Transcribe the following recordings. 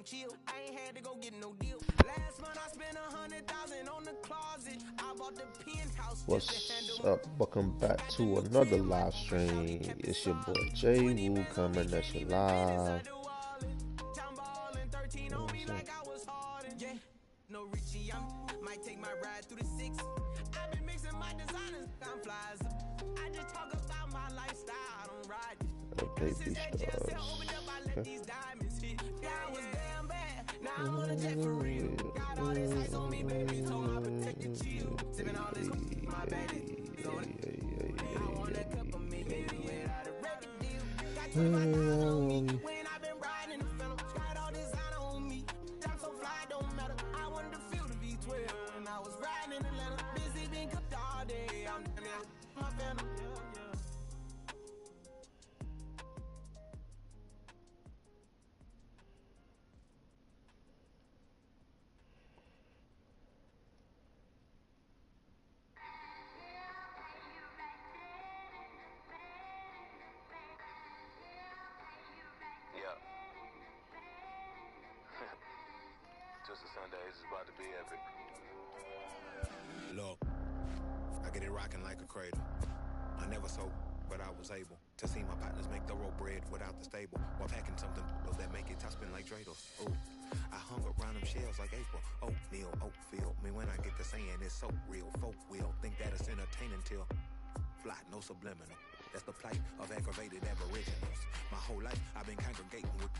chill. I ain't had to go get no deal. Last month I spent 100,000 on the closet. I bought the penthouse. What's up? Welcome back to another live stream. It's your boy Jay Woo coming at you live. No Richie, I might take my ride through the six. I've been mixing my designers, I'm flies. I just talk about my lifestyle, I don't ride. Baby stars. Okay. I was damn bad, now I'm on a jet for real. Got all this ice on me, baby, so I protect the chill. Sipping all this my baby. I want a cup of me, baby, without a record deal. Got 25,000 on me, when I've been riding the film. Got all designer on me, I'm so fly, don't matter. I wanted to feel the V12 when I was riding in Atlanta. Busy been cooked all day, I'm my phantom. Sundays is about to be epic. Look, I get it rocking like a cradle. I never sold, but I was able to see my partners make thorough bread without the stable, while packing something that make it top spin like dreidels. Ooh, I hung around them shells like April. Oatmeal, oatfield. Me when I get to saying it's so real. Folk will think that it's entertaining till fly, no subliminal. That's the plight of aggravated aboriginals. My whole life I've been congregating with.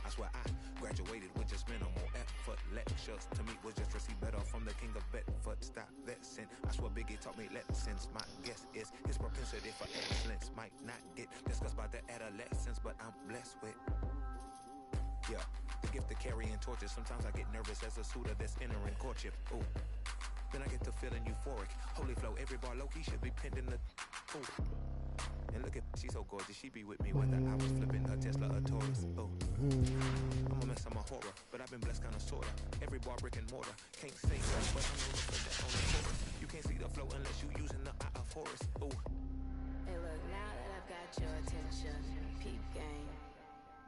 I swear I graduated with just minimal effort. Lectures to me was just receive better from the king of Bedford. Stop vexing. I swear Biggie taught me lessons. My guess is his propensity for excellence might not get discussed by the adolescents, but I'm blessed with, yeah, the gift of carrying torches. Sometimes I get nervous as a suitor that's entering courtship. Ooh, then I get to feeling euphoric. Holy flow, every bar low-key should be pinned in the, ooh. And look at, she's so gorgeous, she be with me whether I was flipping a Tesla or Taurus. Oh, I'm a mess, I'm a horror, but I've been blessed kinda sorta. Every bar brick and mortar, can't say that, but I'm gonna put that on the chorus. You can't see the flow unless you using the eye of Horus. Oh. Hey look, now that I've got your attention, peep game.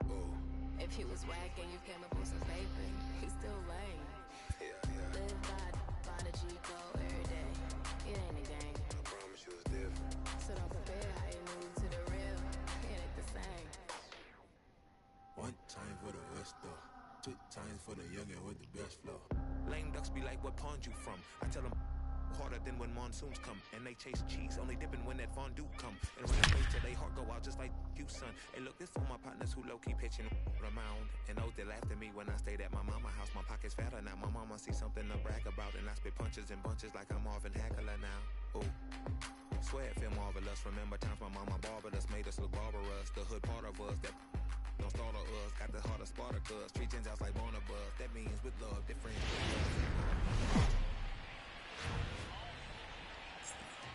Oh. If he was whack and you came up with some paper, he's still lame. Yeah. Live by the G code every day. It ain't a game. I promise you it's different. So don't compare how you move to the real. It ain't the same. One time for the West though. 2 times for the youngin' with the best flow. Lame ducks be like, what pond you from? I tell them harder than when monsoons come. And they chase cheese, only dipping when that fondue come. And when they till they heart go out just like you, son. And look, this for my partners who low-key pitching around. And those that laughed at me when I stayed at my mama house. My pocket's fatter now, my mama see something to brag about. And I spit punches and bunches like I'm Marvin Hagler now. Ooh. Swear it feel marvelous. Remember times my mama barbered us, made us look barbarous. The hood part of us that don't startle us. Got the heart of Spartacus. Treat Gentiles like Barnabas. That means with love, different.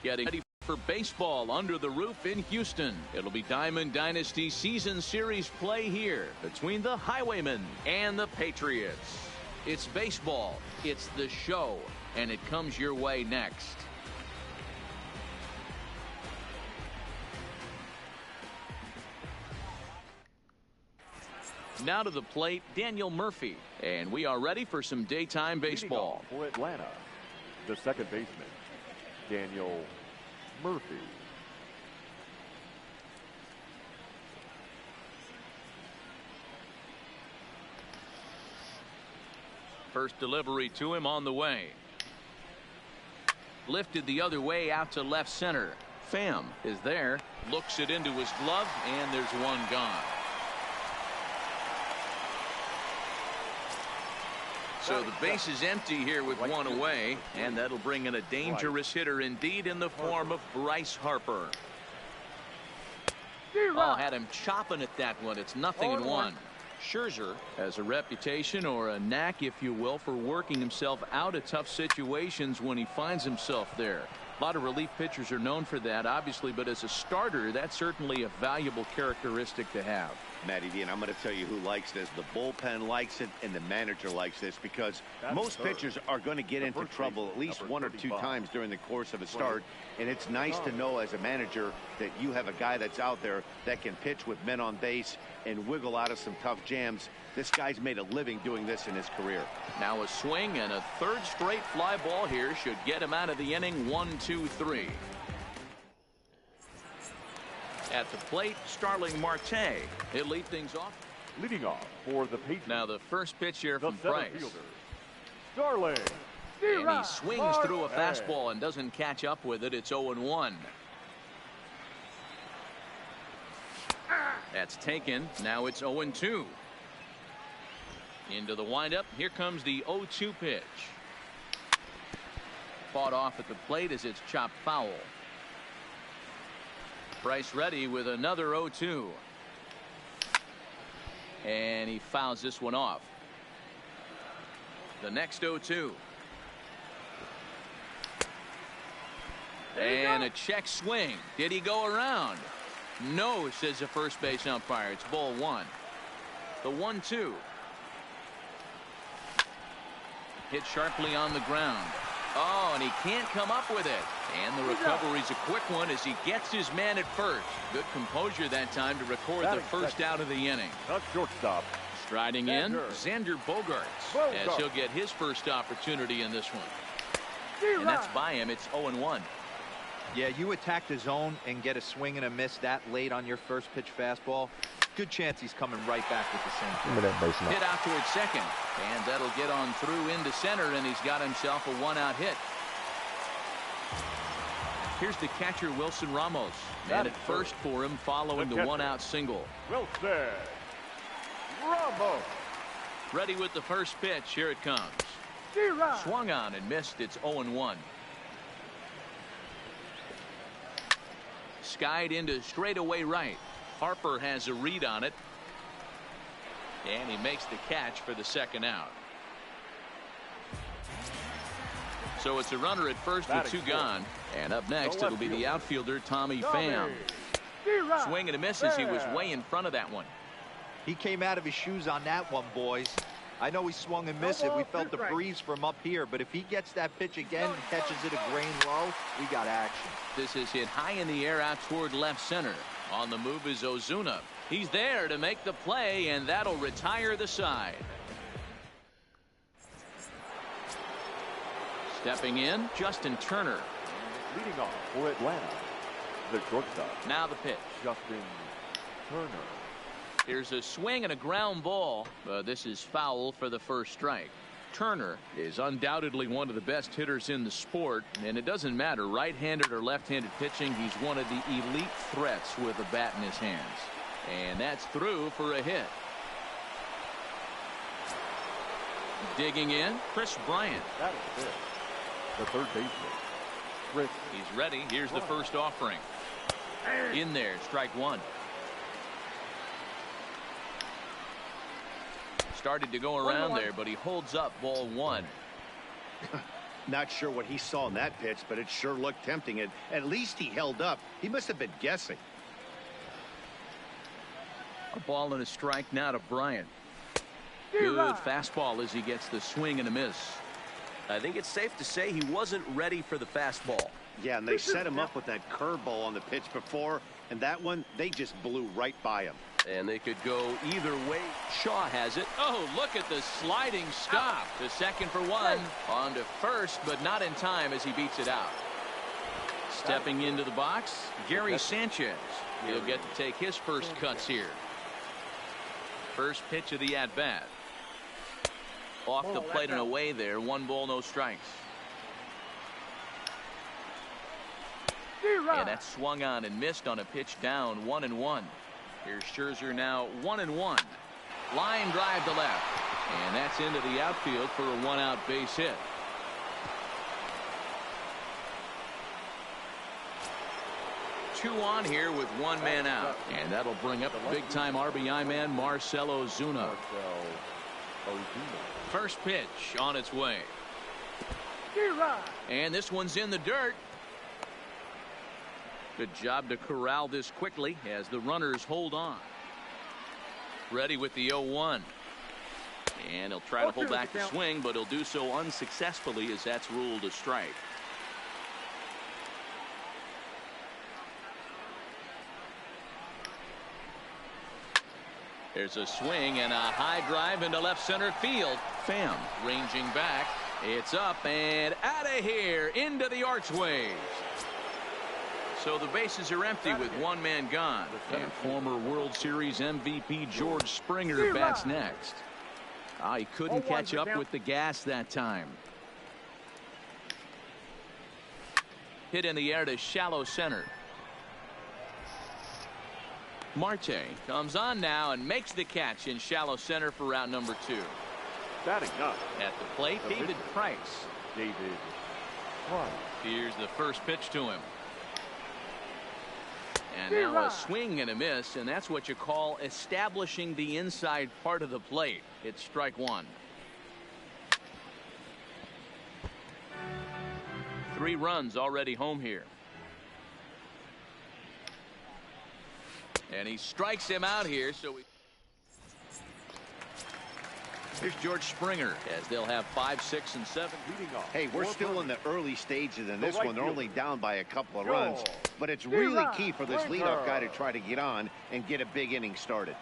Getting ready for baseball under the roof in Houston. It'll be Diamond Dynasty Season Series play here between the Highwaymen and the Patriots. It's baseball, it's the show, and it comes your way next. Now to the plate, Daniel Murphy, and we are ready for some daytime baseball. For Atlanta, the second baseman, Daniel Murphy. First delivery to him on the way. Lifted the other way out to left center. Pham is there, looks it into his glove, and there's one gone. So the base is empty here with one away, and that'll bring in a dangerous hitter indeed in the form of Bryce Harper. Oh, had him chopping at that one. It's 0-1. Scherzer has a reputation, or a knack if you will, for working himself out of tough situations when he finds himself there. A lot of relief pitchers are known for that, obviously, but as a starter, that's certainly a valuable characteristic to have. Matty D, and I'm going to tell you who likes this. The bullpen likes it, and the manager likes this, because most pitchers are going to get into trouble at least 1 or 2 times during the course of a start, and it's nice to know as a manager that you have a guy that's out there that can pitch with men on base and wiggle out of some tough jams. This guy's made a living doing this in his career. Now a swing and a 3rd straight fly ball here should get him out of the inning. 1-2-3. At the plate, Starling Marte. He'll lead things off. Leading off for the Patriots. Now the first pitch here the from Price. Fielder, Starling. And he swings through a fastball and doesn't catch up with it. It's 0-1. That's taken. Now it's 0-2. Into the windup. Here comes the 0-2 pitch. Fought off at the plate as it's chopped foul. Price ready with another 0-2. And he fouls this one off. The next 0-2. And a check swing. Did he go around? No, says the first base umpire. It's ball 1. The 1-2. Hit sharply on the ground. Oh, and he can't come up with it. And the recovery's a quick one as he gets his man at first. Good composure that time to record the first out of the inning. Not shortstop. Striding in, Xander Bogaerts, as he'll get his first opportunity in this one. And that's by him. It's 0-1. Yeah, you attack the zone and get a swing and a miss that late on your first pitch fastball. Good chance he's coming right back with the same thing. Hit out towards second, and that'll get on through into center, and he's got himself a 1-out hit. Here's the catcher, Wilson Ramos. Man at first for him following the 1-out single. Wilson Ramos. Ready with the first pitch. Here it comes. Swung on and missed. It's 0-1. Skied into straightaway right. Harper has a read on it. And he makes the catch for the second out. So it's a runner at first with 2 gone. And up next it'll be the outfielder Tommy Pham. Swing and a miss as he was way in front of that one. He came out of his shoes on that one, boys. I know he swung and missed it. We felt the breeze from up here, but if he gets that pitch again and catches it a grain low, we got action. This is hit high in the air out toward left center. On the move is Ozuna. He's there to make the play, and that'll retire the side. Stepping in, Justin Turner. Leading off for Atlanta, the shortstop. Now the pitch. Justin Turner. Here's a swing and a ground ball. This is foul for the first strike. Turner is undoubtedly one of the best hitters in the sport, and it doesn't matter right-handed or left-handed pitching. He's one of the elite threats with a bat in his hands. And that's through for a hit. Digging in, Chris Bryant. That is it. The third baseman, Chris. He's ready. Here's the first offering. In there, strike 1. Started to go around there, but he holds up ball 1. Not sure what he saw in that pitch, but it sure looked tempting. And at least he held up. He must have been guessing. A ball and a strike now to Bryant. Good fastball as he gets the swing and a miss. I think it's safe to say he wasn't ready for the fastball. Yeah, and they set him up with that curveball on the pitch before, and that one, they just blew right by him. And they could go either way. Shaw has it. Oh, look at the sliding stop. The second for 1. On to first, but not in time as he beats it out. Stepping into the box, Gary Sanchez. He'll get to take his first cuts here. First pitch of the at-bat. Off the plate and away there. 1 ball, no strikes. And that swung on and missed on a pitch down. 1-1. Here's Scherzer now 1-1. Line drive to left. And that's into the outfield for a 1-out base hit. Two on here with 1 man out. And that'll bring up big-time RBI man Marcell Ozuna. First pitch on its way. And this one's in the dirt. Good job to corral this quickly as the runners hold on. Ready with the 0-1. And he'll try to hold back the swing, but he'll do so unsuccessfully as that's ruled a strike. There's a swing and a high drive into left center field. Pham ranging back. It's up and out of here into the archways. So the bases are empty with one man gone. And former World Series MVP George Springer bats next. He couldn't catch up with the gas that time. Hit in the air to shallow center. Marte comes on now and makes the catch in shallow center for out number 2. Batting up. At the plate, David Price. David Price. Here's the first pitch to him. And now a swing and a miss, and that's what you call establishing the inside part of the plate. It's strike 1. 3 runs already home here. And he strikes him out here, so here's George Springer as they'll have 5, 6, and 7. Hey, we're still in the early stages in this one. They're only down by a couple of runs, but it's really key for this leadoff guy to try to get on and get a big inning started.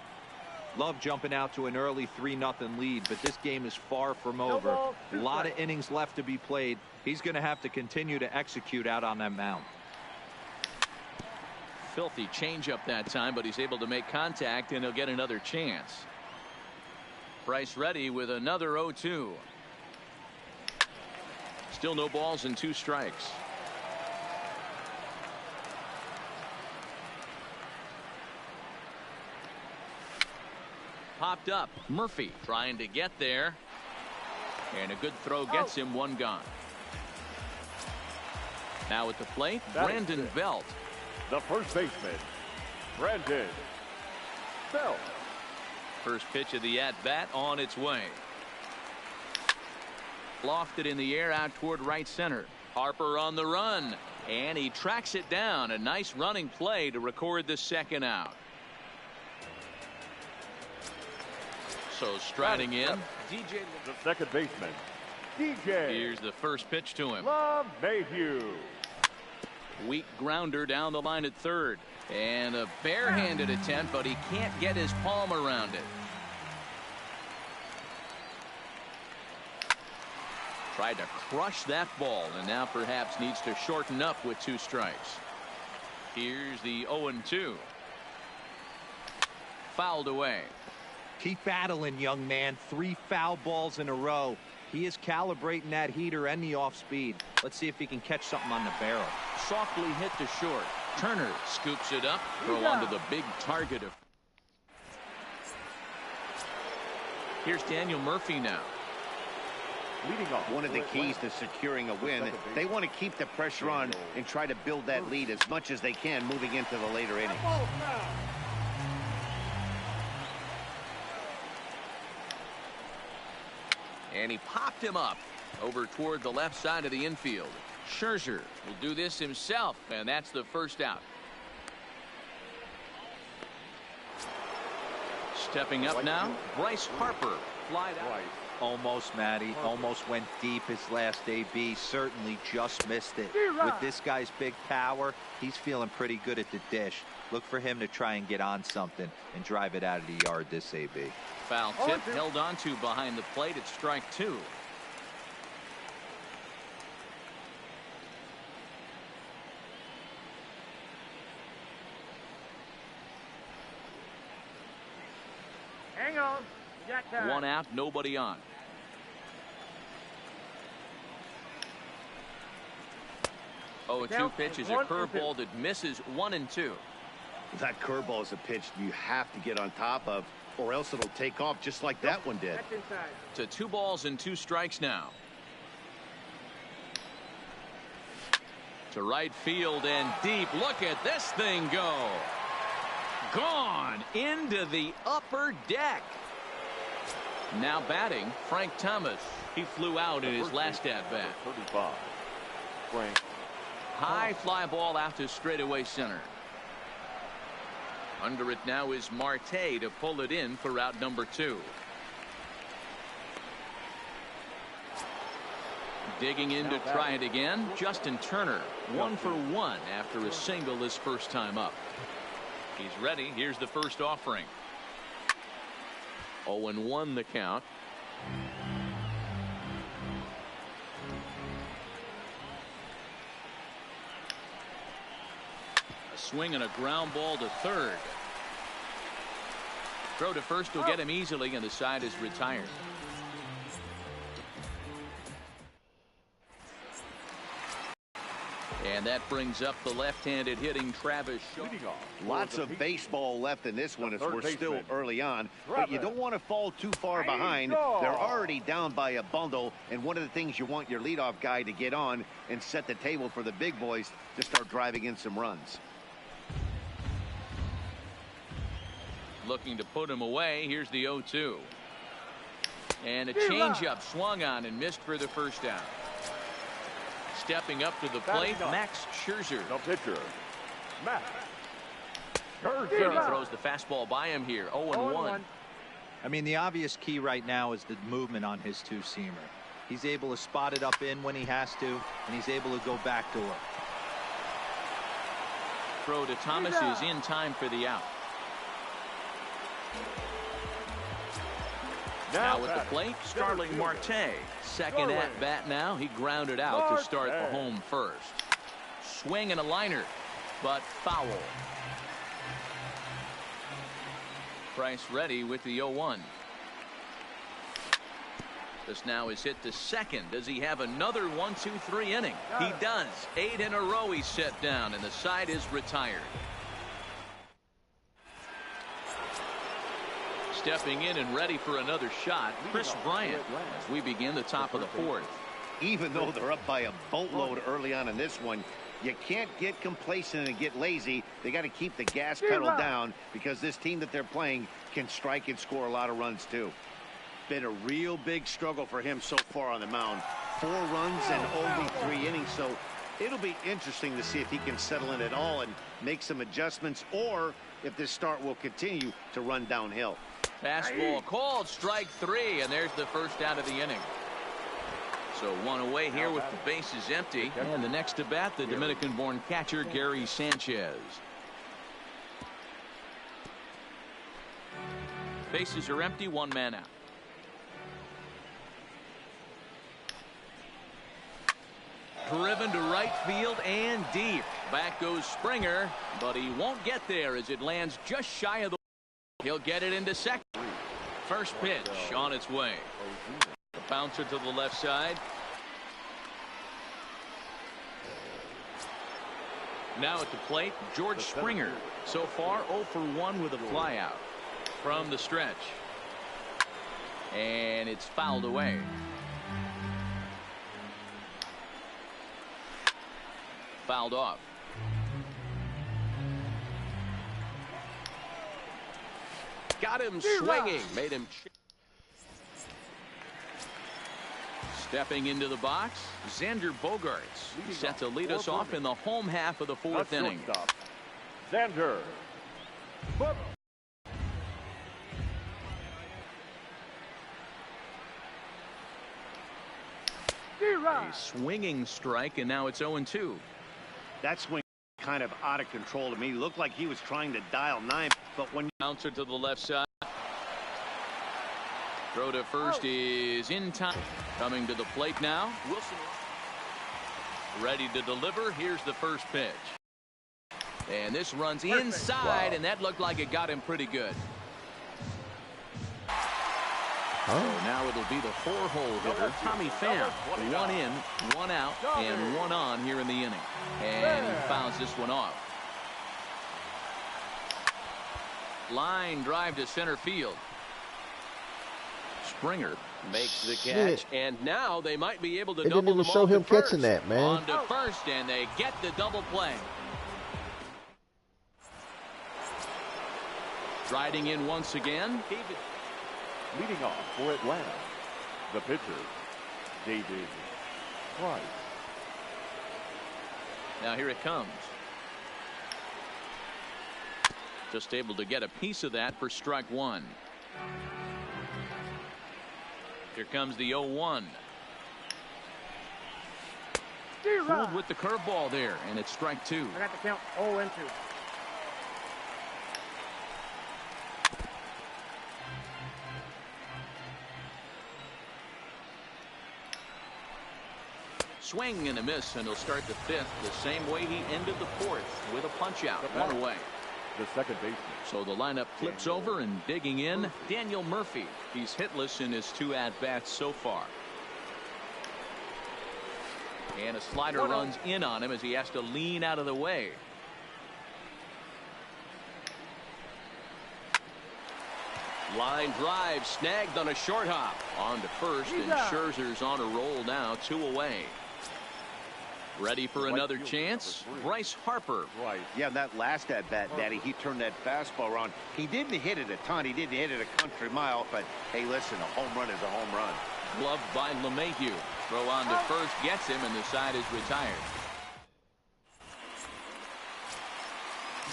Love jumping out to an early 3-0 lead, but this game is far from over. A lot of innings left to be played. He's going to have to continue to execute out on that mound. Filthy changeup that time, but he's able to make contact, and he'll get another chance. Price ready with another 0-2. Still no balls and 2 strikes. Popped up. Murphy trying to get there. And a good throw gets him 1 gone. Now at the plate, Brandon Belt. The first baseman, Brandon Belt. First pitch of the at-bat on its way. Lofted in the air out toward right center. Harper on the run, and he tracks it down. A nice running play to record the second out. So striding in, DJ, the second baseman, DJ. Here's the first pitch to him. Mayhew. Weak grounder down the line at third. And a barehanded attempt, but he can't get his palm around it. Tried to crush that ball, and now perhaps needs to shorten up with 2 strikes. Here's the 0-2. Fouled away. Keep battling, young man. 3 foul balls in a row. He is calibrating that heater and the off speed. Let's see if he can catch something on the barrel. Softly hit to short. Turner scoops it up. Throw onto the big target of. Here's Daniel Murphy now. Leading off. One of the keys to securing a win, they want to keep the pressure on and try to build that lead as much as they can moving into the later innings. And he popped him up over toward the left side of the infield. Scherzer will do this himself, and that's the first out. Stepping up now, Bryce Harper. Flied out. Almost, Matty. Almost went deep his last AB. Certainly just missed it. With this guy's big power, he's feeling pretty good at the dish. Look for him to try and get on something and drive it out of the yard this AB. Foul tip held on to behind the plate at strike 2. Hang on. Jack time. 1 out, nobody on. Oh, a 2 pitch is a curveball that misses 1 and 2. That curveball is a pitch you have to get on top of, or else it'll take off just like that one did. To 2 balls and 2 strikes now. To right field and deep. Look at this thing go. Gone into the upper deck. Now batting, Frank Thomas. He flew out in his last at-bat. 35. Frank. High fly ball out to straightaway center. Under it now is Marte to pull it in for out number 2. Digging in to try it again. Justin Turner 1 for 1 after a single his first time up. He's ready. Here's the first offering. 0-1 the count. A swing and a ground ball to third. Throw to first will get him easily, and the side is retired. And that brings up the left-handed hitting Travis Shaw. Lots of baseball left in this one as we're still early on, but you don't want to fall too far behind. They're already down by a bundle, and one of the things you want your leadoff guy to get on and set the table for the big boys to start driving in some runs. Looking to put him away. Here's the 0-2. And a changeup swung on and missed for the first out. Stepping up to the plate, Max Scherzer. The pitcher, Max Scherzer. And he throws the fastball by him here. 0-1. I mean, the obvious key right now is the movement on his two-seamer. He's able to spot it up in when he has to, and he's able to go backdoor. Throw to Thomas is in time for the out. Now at the plate, Starling Marte. Second at bat now. He grounded out to start the home first. Swing and a liner, but foul. Price ready with the 0-1. This now is hit to second. Does he have another 1-2-3 inning? He does. 8 in a row he's set down, and the side is retired. Stepping in and ready for another shot, Chris Bryant, as we begin the top of the 4th. Even though they're up by a boatload early on in this one, you can't get complacent and get lazy. They got to keep the gas pedal down, because this team that they're playing can strike and score a lot of runs too. Been a real big struggle for him so far on the mound. 4 runs and only 3 innings, so it'll be interesting to see if he can settle in at all and make some adjustments, or if this start will continue to run downhill. Fastball called, strike 3, and there's the first out of the inning. So 1 away here with the bases empty. And the next to bat, the Dominican-born catcher Gary Sanchez. Bases are empty, 1 man out. Driven to right field and deep. Back goes Springer, but he won't get there as it lands just shy of the. He'll get it into second. First pitch on its way. The bouncer to the left side. Now at the plate, George Springer. So far 0 for 1 with a flyout from the stretch. And it's fouled away. Fouled off. Got him swinging. Made him. Stepping into the box, Xander Bogaerts set to lead us off in the home half of the 4th inning. Xander. A swinging strike, and now it's 0-2. That swing kind of out of control to me. Looked like he was trying to dial 9, but when Bouncer to the left side. Throw to first is in time. Coming to the plate now. Wilson ready to deliver. Here's the first pitch. And this runs inside, and that looked like it got him pretty good. So now it'll be the 4-hole hitter, Tommy Pham. 1 in, 1 out, and 1 on here in the inning. And he fouls this one off. Line drive to center field. Springer makes the catch, and now they might be able to double didn't even show him catching that, man. On to first, and they get the double play. Striding in once again. Leading off for Atlanta, the pitcher, David Price. Now here it comes. Just able to get a piece of that for strike one. Here comes the 0-1. Fooled with the curveball there, and it's strike two. I got the count 0-2. Swing and a miss, and he'll start the fifth the same way he ended the fourth, with a punch out, one away. The second baseman. So the lineup flips over, and digging in, Daniel Murphy. He's hitless in his 2 at-bats so far. And a slider runs in on him as he has to lean out of the way. Line drive snagged on a short hop. On to first, and Scherzer's on a roll now, 2 away. Ready for another chance? Bryce Harper. Yeah, that last at-bat, Daddy, he turned that fastball around. He didn't hit it a ton. He didn't hit it a country mile. But, hey, listen, a home run is a home run. Gloved by LeMahieu. Throw on to first gets him, and the side is retired.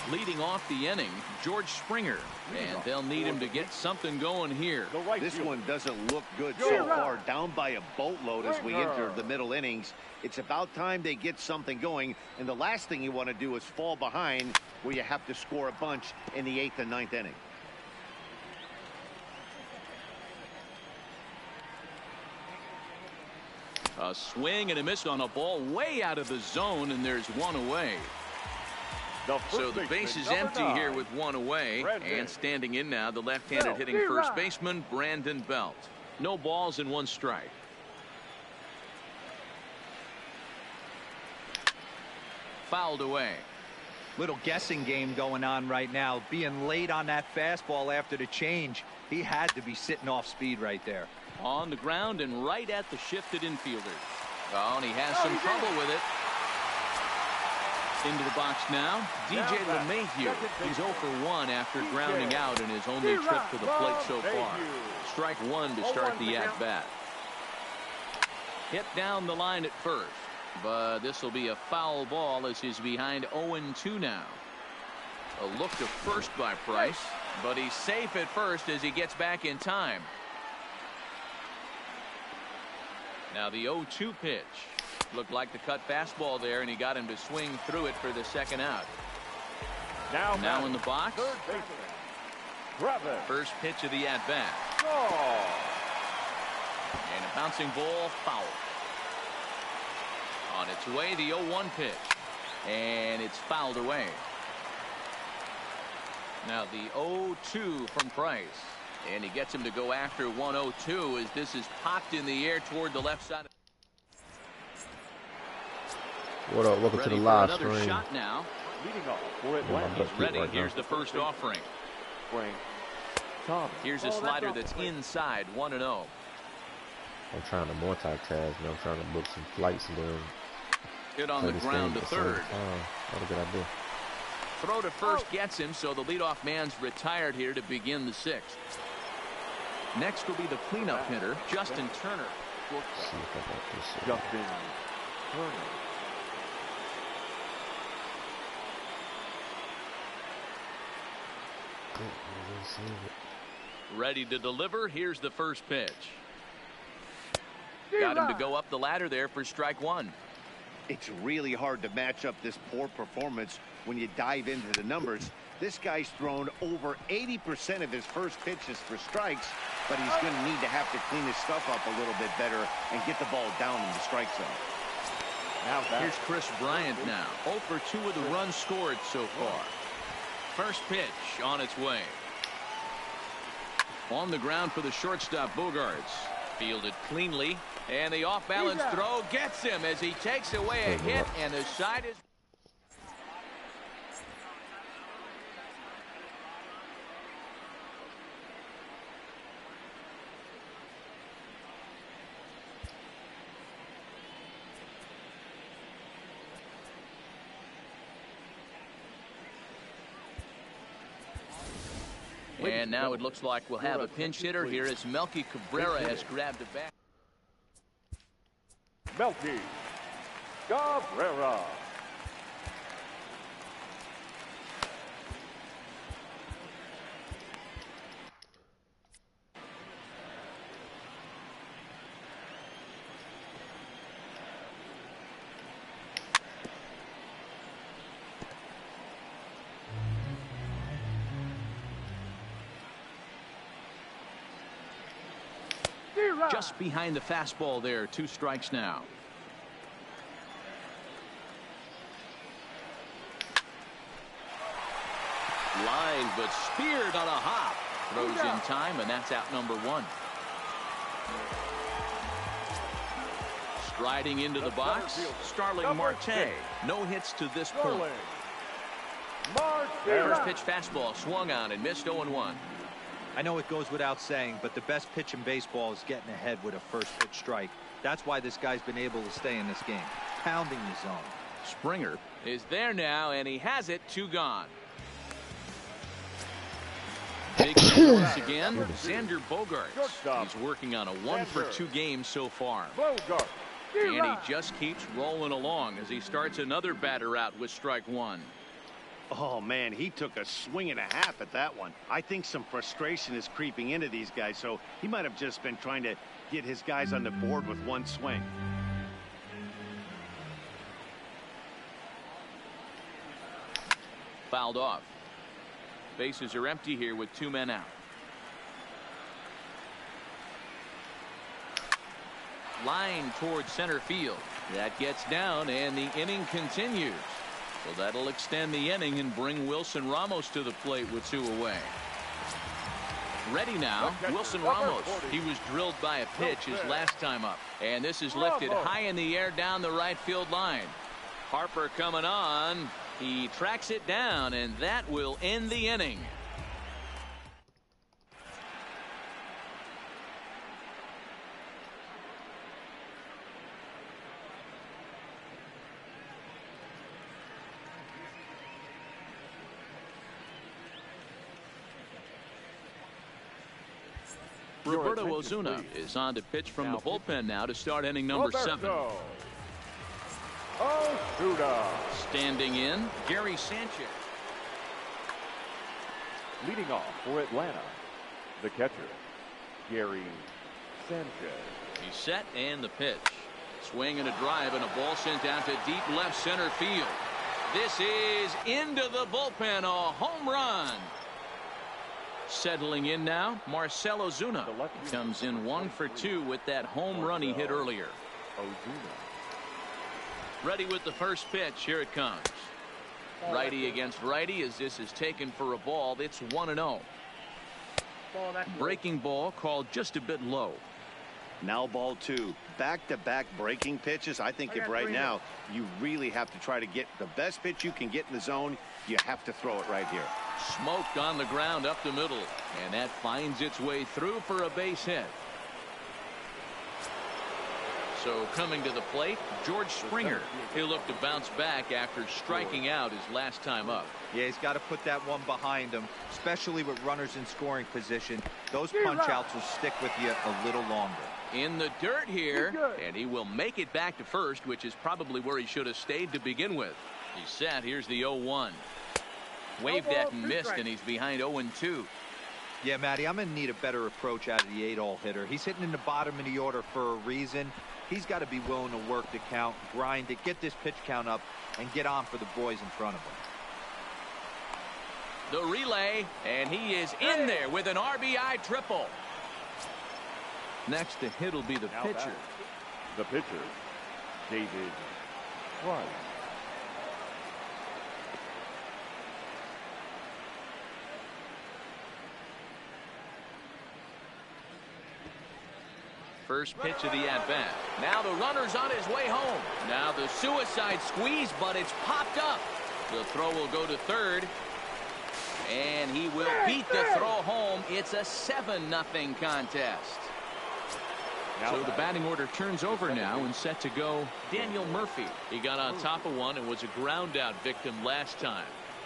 Leading off the inning, George Springer. And they'll need him to get something going here. This one doesn't look good so far. Down by a boatload as we enter the middle innings. It's about time they get something going. And the last thing you want to do is fall behind where you have to score a bunch in the 8th and 9th inning. A swing and a miss on a ball way out of the zone, and there's one away. So the base is empty here with one away, and standing in now, the left-handed hitting first baseman, Brandon Belt. No balls and 1 strike. Fouled away. Little guessing game going on right now. Being late on that fastball after the change. He had to be sitting off speed right there. On the ground and right at the shifted infielder. Oh, and he has some trouble with it. Into the box now, DJ LeMahieu. He's 0 for 1 after grounding out in his only trip to the plate so far. Strike one to start the at-bat. Hit down the line at first, but this will be a foul ball as he's behind 0-2 now. A look to first by Price, but he's safe at first as he gets back in time. Now the 0-2 pitch. Looked like the cut fastball there, and he got him to swing through it for the second out. Now in the box. First pitch of the at-bat. And a bouncing ball foul. On its way, the 0-1 pitch. And it's fouled away. Now the 0-2 from Price. And he gets him to go after 1-0-2 as this is popped in the air toward the left side. What up? Welcome to the live stream. Shot now. Leading off for Atlanta. He's ready. Here's the first offering. Here's a slider that's inside, 1-0. I'm trying to multitask, man. I'm trying to book some flights and then hit on the ground to third. What a good idea. Throw to first gets him, so the leadoff man's retired here to begin the 6th. Next will be the cleanup hitter, Justin Turner. See if I got this. Justin Turner. Ready to deliver. Here's the first pitch. Got him to go up the ladder there for strike one. It's really hard to match up this poor performance when you dive into the numbers. This guy's thrown over 80% of his first pitches for strikes, but he's going to need to have to clean his stuff up a little bit better and get the ball down in the strike zone. Here's Chris Bryant now. 0 for 2 with the runs scored so far. First pitch on its way. On the ground for the shortstop, Bogarts. Fielded cleanly, and the off-balance throw gets him as he takes away a hit, and the side is... And now it looks like we'll have a pinch hitter here as Melky Cabrera has grabbed it back. Melky Cabrera. Just behind the fastball there. 2 strikes now. Line, but speared on a hop. Throws in time, and that's out number 1. Striding into the box, Starling Marte. No hits to this point. First pitch fastball swung on and missed 0-1. I know it goes without saying, but the best pitch in baseball is getting ahead with a first pitch strike. That's why this guy's been able to stay in this game, pounding the zone. Springer is there now, and he has it. 2 gone. Big once again, Xander Bogaerts. He's working on a 1-for-2 game so far. And he just keeps rolling along as he starts another batter out with strike 1. Oh, man, he took a swing and a half at that one. I think some frustration is creeping into these guys, so he might have just been trying to get his guys on the board with 1 swing. Fouled off. Bases are empty here with 2 men out. Line towards center field. That gets down, and the inning continues. So that'll extend the inning and bring Wilson Ramos to the plate with 2 away. Ready now, Wilson Ramos. He was drilled by a pitch his last time up. And this is lifted high in the air down the right field line. Harper coming on. He tracks it down, and that will end the inning. Roberto Osuna is on to pitch from the bullpen now to start inning number 7. Standing in, Gary Sanchez. Leading off for Atlanta, the catcher, Gary Sanchez. He's set, and the pitch. Swing and a drive, and a ball sent out to deep left center field. This is into the bullpen, a home run. Settling in now, Marcell Ozuna. He comes in 1 for 2 with that home run he hit earlier. Ready with the first pitch. Here it comes. Righty against righty as this is taken for a ball. It's 1-0. Breaking ball called just a bit low. Now ball 2. Back-to-back breaking pitches. I think if right now you really have to try to get the best pitch you can get in the zone, you have to throw it right here. Smoked on the ground up the middle, and that finds its way through for a base hit. So coming to the plate, George Springer. He'll look to bounce back after striking out his last time up. Yeah, he's got to put that one behind him, especially with runners in scoring position. Those punch outs will stick with you a little longer. In the dirt here, and he will make it back to first, which is probably where he should have stayed to begin with. He's set. Here's the 0-1. Waved at and missed, and he's behind 0-2. Yeah, Matty, I'm going to need a better approach out of the 8-hole hitter. He's hitting in the bottom of the order for a reason. He's got to be willing to work the count, grind it, get this pitch count up, and get on for the boys in front of him. The relay, and he is in there with an RBI triple. Next to hit will be the pitcher. The pitcher, David Price. First pitch of the at-bat. Now the runner's on his way home. Now the suicide squeeze, but it's popped up. The throw will go to third. And he will beat the throw home. It's a 7-0 contest. So the batting order turns over now and set to go Daniel Murphy. He got on top of one and was a ground out victim last time.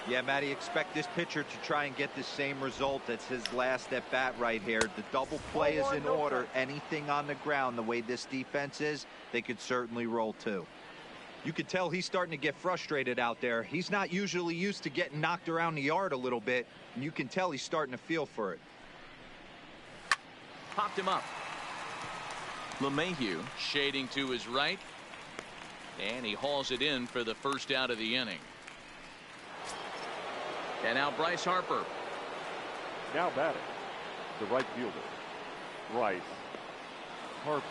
Yeah, Matty, expect this pitcher to try and get the same result as his last at bat right here. The double play is in order. Anything on the ground, the way this defense is, they could certainly roll too. You could tell he's starting to get frustrated out there. He's not usually used to getting knocked around the yard a little bit, and you can tell he's starting to feel for it. Popped him up. LeMahieu shading to his right, and he hauls it in for the first out of the inning. And now Bryce Harper. Now batting, the right fielder, Bryce Harper.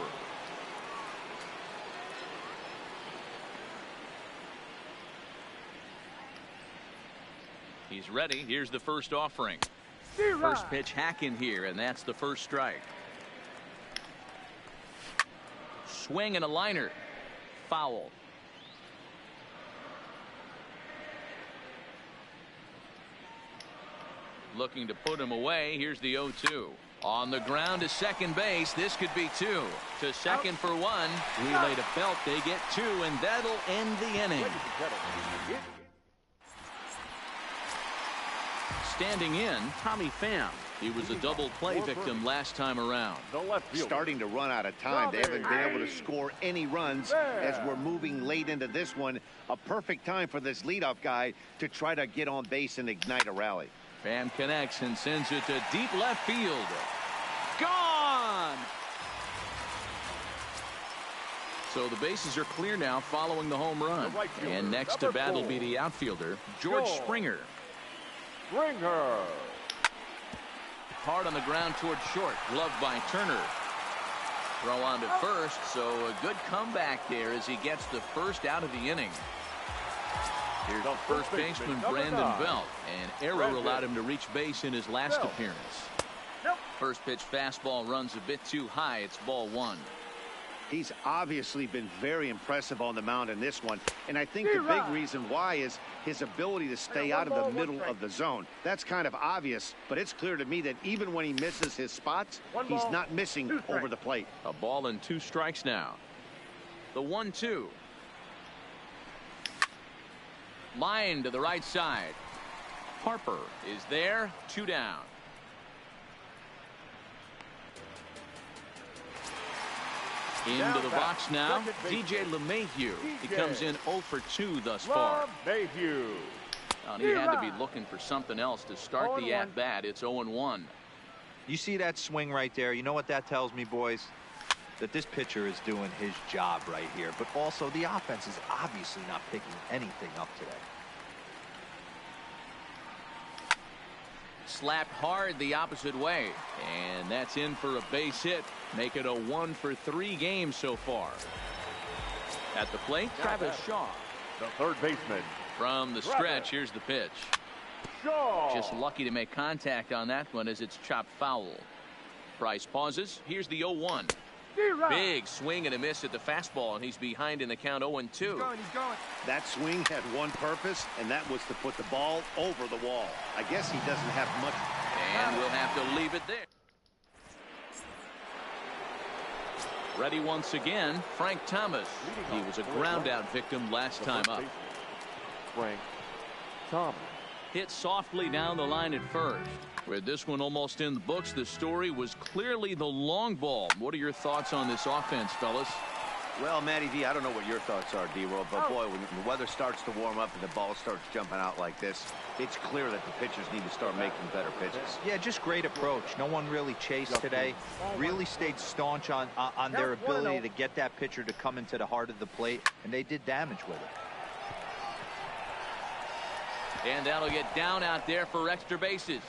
He's ready. Here's the first offering. First pitch hack in here, and that's the first strike. Swing and a liner. Foul. Looking to put him away. Here's the 0-2. On the ground to second base. This could be two. To second for one. Relay to Belt. They get two, and that'll end the inning. Standing in, Tommy Pham. He was a double play victim last time around. Starting to run out of time. They haven't been able to score any runs as we're moving late into this one. A perfect time for this leadoff guy to try to get on base and ignite a rally. Pham connects and sends it to deep left field. Gone! So the bases are clear now following the home run. And next to bat will be the outfielder, George Springer. Hard on the ground towards short. Gloved by Turner. Throw on to first, so a good comeback there as he gets the first out of the inning. Here's the first baseman, Brandon Belt. An error allowed him to reach base in his last appearance. First pitch fastball runs a bit too high. It's ball one. He's obviously been very impressive on the mound in this one, and I think the big reason why is his ability to stay out of the middle of the zone. That's kind of obvious, but it's clear to me that even when he misses his spots, he's not missing over the plate. A ball and two strikes now. The 1-2. Line to the right side. Harper is there. Two down. Into the box now, DJ LeMahieu. He comes in 0 for 2 thus far. And he had to be looking for something else to start the at-bat. It's 0-1. You see that swing right there? You know what that tells me, boys? That this pitcher is doing his job right here. But also, the offense is obviously not picking anything up today. Slapped hard the opposite way, and that's in for a base hit. Make it a 1 for 3 game so far. At the plate, Travis Shaw. The third baseman. From the stretch, here's the pitch. Shaw. Just lucky to make contact on that one as it's chopped foul. Price pauses. Here's the 0-1. Big swing and a miss at the fastball, and he's behind in the count 0-2. He's going. That swing had one purpose, and that was to put the ball over the wall. I guess he doesn't have much. And we'll have to leave it there. Ready once again, Frank Thomas. He was a ground-out victim last time up. Frank Thomas. Hit softly down the line at first. With this one almost in the books, the story was clearly the long ball. What are your thoughts on this offense, fellas? Well, Matty V, I don't know what your thoughts are, D-Roll, but boy, when the weather starts to warm up and the ball starts jumping out like this, it's clear that the pitchers need to start making better pitches. Yeah, just great approach. No one really chased today. Really stayed staunch on their ability to get that pitcher to come into the heart of the plate, and they did damage with it. And that'll get down out there for extra bases.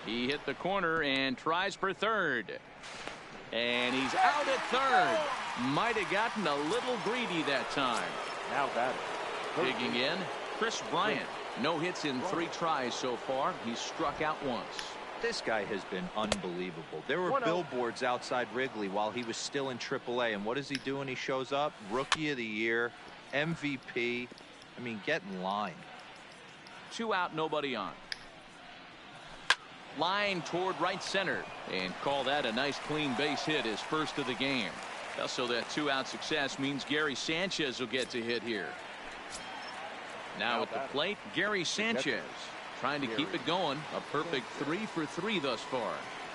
He hit the corner and tries for third. And he's out at third. Might have gotten a little greedy that time. Now that digging in, Chris Bryant. No hits in 3 tries so far. He's struck out once. This guy has been unbelievable. There were billboards outside Wrigley while he was still in AAA. And what is he doing? He shows up. Rookie of the Year. MVP. I mean, get in line. 2 out, nobody on. Line toward right center, and call that a nice clean base hit, his first of the game. Also, that 2-out success means Gary Sanchez will get to hit here. Now at the plate, Gary Sanchez trying to keep it going. A perfect 3 for 3 thus far.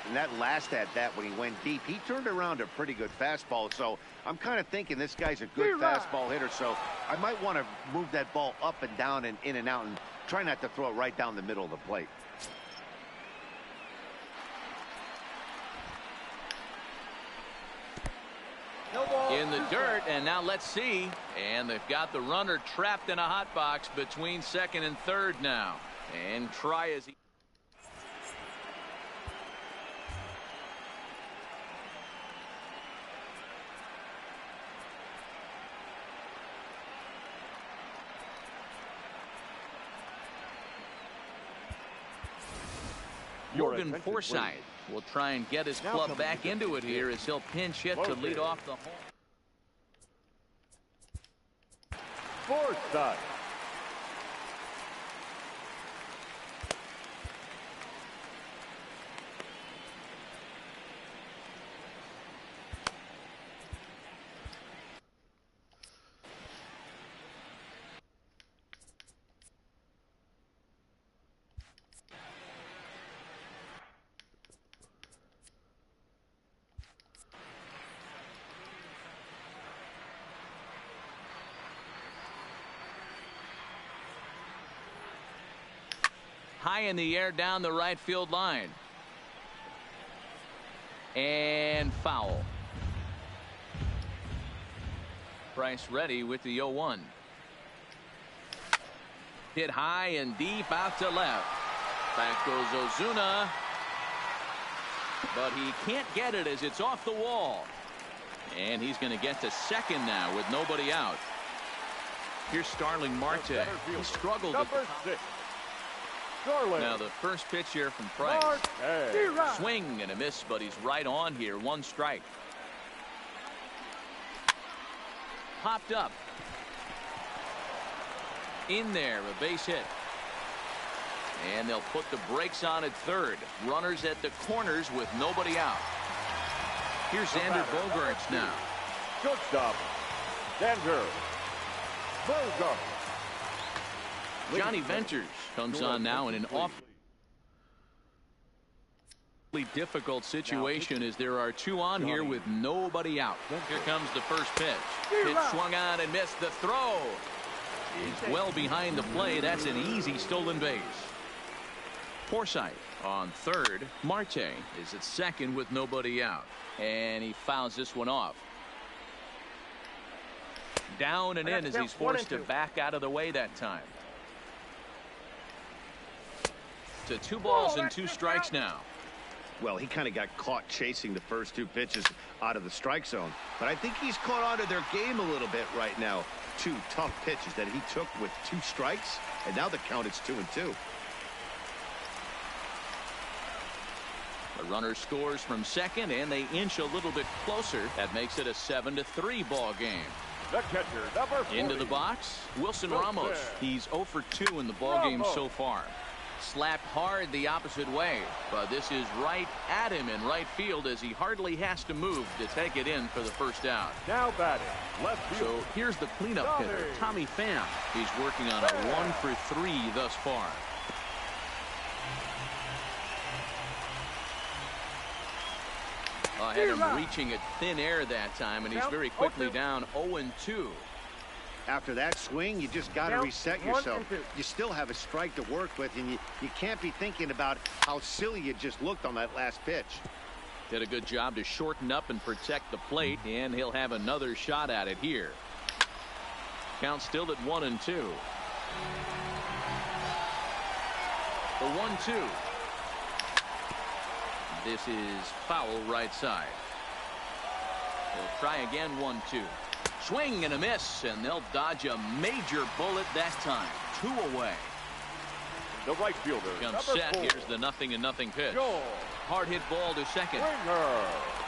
And that last at-bat when he went deep, he turned around a pretty good fastball. So I'm kind of thinking this guy's a good fastball hitter. So I might want to move that ball up and down and in and out and try not to throw it right down the middle of the plate. In the dirt, and now let's see. And they've got the runner trapped in a hot box between second and third now. And try as he... Morgan Forsythe will try and get his club back into it here as he'll pinch hit to lead off the hole. Forsythe. High in the air down the right field line. And foul. Price ready with the 0-1. Hit high and deep out to left. Back goes Ozuna. But he can't get it as it's off the wall. And he's going to get to second now with nobody out. Here's Starling Marte. He struggled at the top. Now the first pitch here from Price. Swing and a miss, but he's right on here. One strike. Popped up. In there, a base hit. And they'll put the brakes on at third. Runners at the corners with nobody out. Here's Xander Bogaerts now. Shortstop, Xander Bogaerts. Johnny Venters comes on now in an awfully difficult situation as there are two on here with nobody out. Here comes the first pitch. It swung on and missed. The throw is well behind the play. That's an easy stolen base. Forsythe on third. Marte is at second with nobody out. And he fouls this one off. Down and in as he's forced to back out of the way that time. To 2 balls and 2 strikes now. Well, he kind of got caught chasing the first 2 pitches out of the strike zone. But I think he's caught on to their game a little bit right now. 2 tough pitches that he took with 2 strikes. And now the count is 2-2. The runner scores from second and they inch a little bit closer. That makes it a 7-3 ball game. The catcher, number 40. Into the box, Wilson Ramos. He's 0 for 2 in the ball game so far. Slapped hard the opposite way, but this is right at him in right field as he hardly has to move to take it in for the first out. Now batting, left field. So here's the cleanup hitter, Tommy Pham. He's working on a 1 for 3 thus far. Had him reaching at thin air that time, and he's very quickly down 0-2. After that swing, you just got to reset yourself. You still have a strike to work with, and you can't be thinking about how silly you just looked on that last pitch. Did a good job to shorten up and protect the plate, and he'll have another shot at it here. Count still at 1-2. The 1-2. This is foul right side. They'll try again 1-2. Swing and a miss, and they'll dodge a major bullet that time. 2 away. The right fielder. Comes set. 4. Here's the 0-0 pitch. Hard hit ball to second.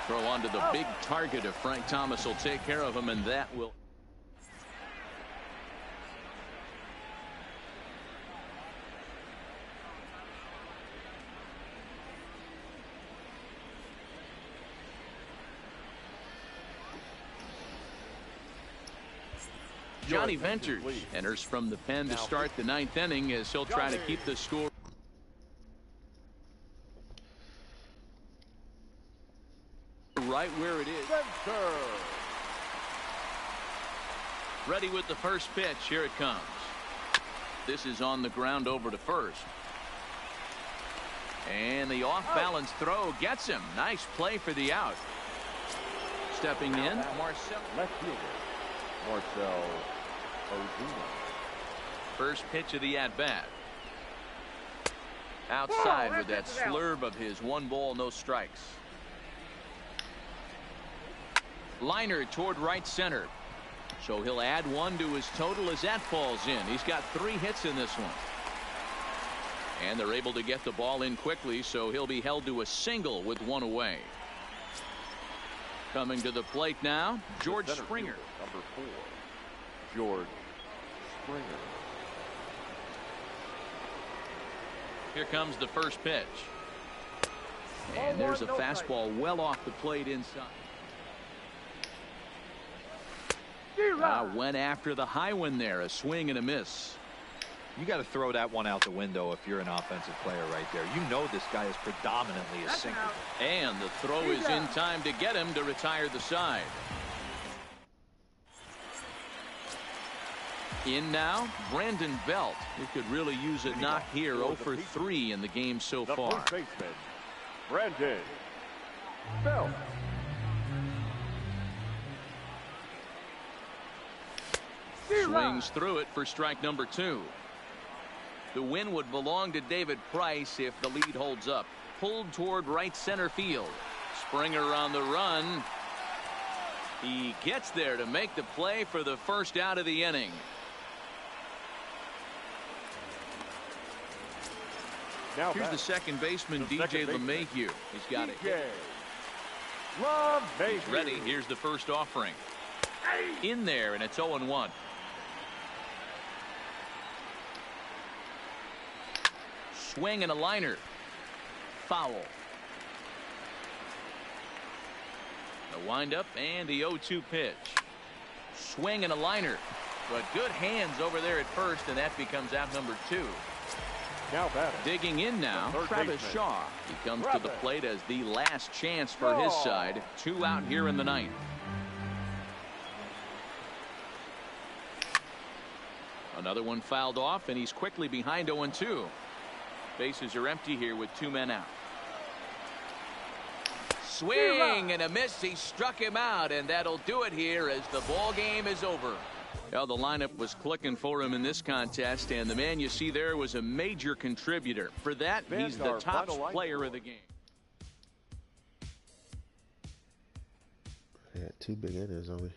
Throw onto the big target if Frank Thomas will take care of him, and that will. Johnny Venters enters from the pen to start the 9th inning as he'll try to keep the score right where it is. Ready with the first pitch. Here it comes. This is on the ground over to first. And the off-balance throw gets him. Nice play for the out. Stepping in, Marcell. Left fielder, Marcell Ozuna. First pitch of the at-bat. Outside with that slurve of his. 1 ball, no strikes. Liner toward right center. So he'll add 1 to his total as that falls in. He's got 3 hits in this one. And they're able to get the ball in quickly, so he'll be held to a single with one away. Coming to the plate now, George Springer. Number 4, George Springer. Here comes the first pitch. And there's a fastball well off the plate inside. Went after the high one there. A swing and a miss. You got to throw that one out the window if you're an offensive player right there. You know this guy is predominantly a sinker. And the throw is in time to get him to retire the side. In now, Brandon Belt. He could really use a knock here. 0 for 3 in the game so far. First baseman, Brandon Belt. Swings through it for strike number 2. The win would belong to David Price if the lead holds up. Pulled toward right center field. Springer on the run. He gets there to make the play for the first out of the inning. Now here's the second baseman, DJ LeMahieu. He's got it. He's ready. Here's the first offering. In there, and it's 0-1. Swing and a liner. Foul. The windup and the 0-2 pitch. Swing and a liner. But good hands over there at first, and that becomes out number 2. Now batting. Digging in now, Travis Shaw. He comes to the plate as the last chance for his side. 2 out here in the 9th. Another one fouled off, and he's quickly behind 0-2. Bases are empty here with 2 men out. Swing and a miss. He struck him out, and that'll do it here as the ball game is over. Well, the lineup was clicking for him in this contest, and the man you see there was a major contributor. For that, he's the top player of the game. They had 2 big innings on me,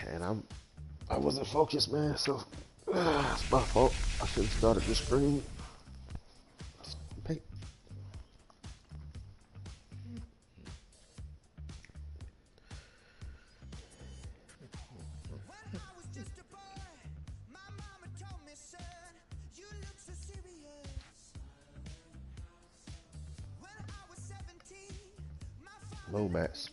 and I wasn't focused, man. So it's my fault. I should have started the screen. Low Max.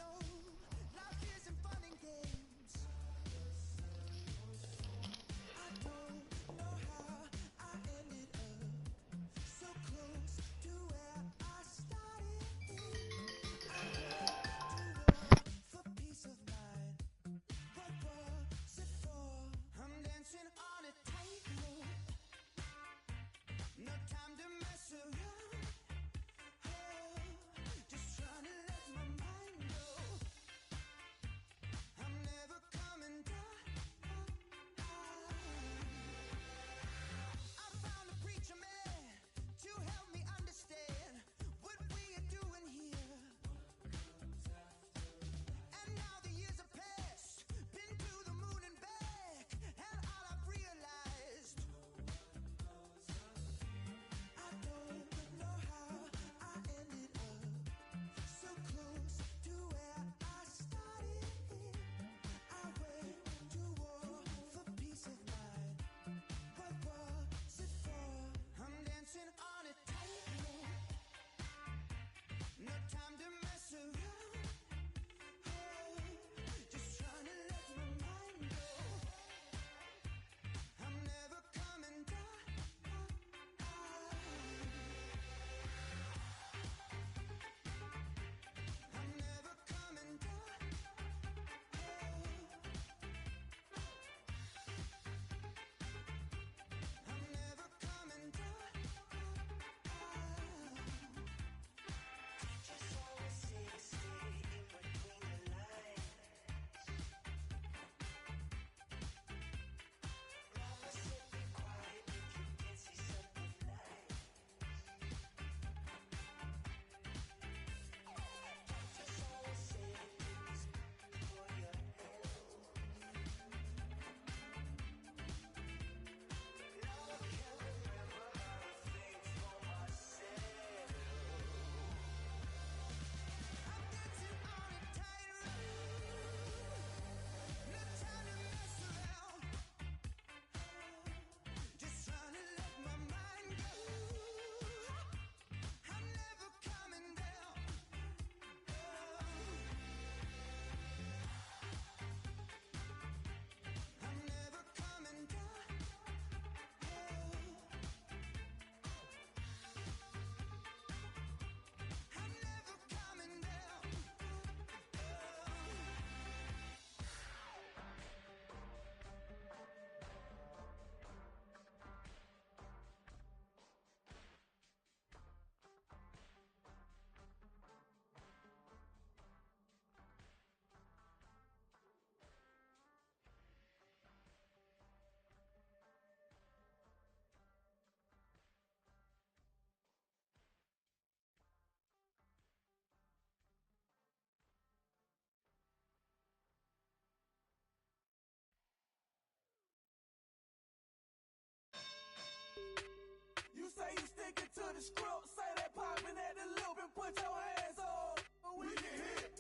the script, say that poppin' at the lip and put your hands up. We can hit,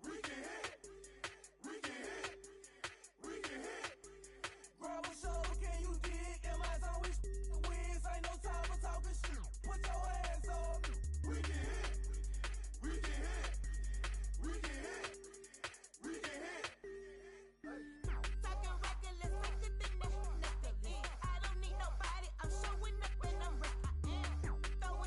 we can hit, we can hit, we can hit. Grab a shoulder, can you dig? In my zone, we wins, ain't no time for talking shit. Put your hands up. We can hit, we can hit, we can hit, we can hit. Talking reckless, like the business, nothing. I don't need nobody, I'm showing up and I'm ready. I am throwing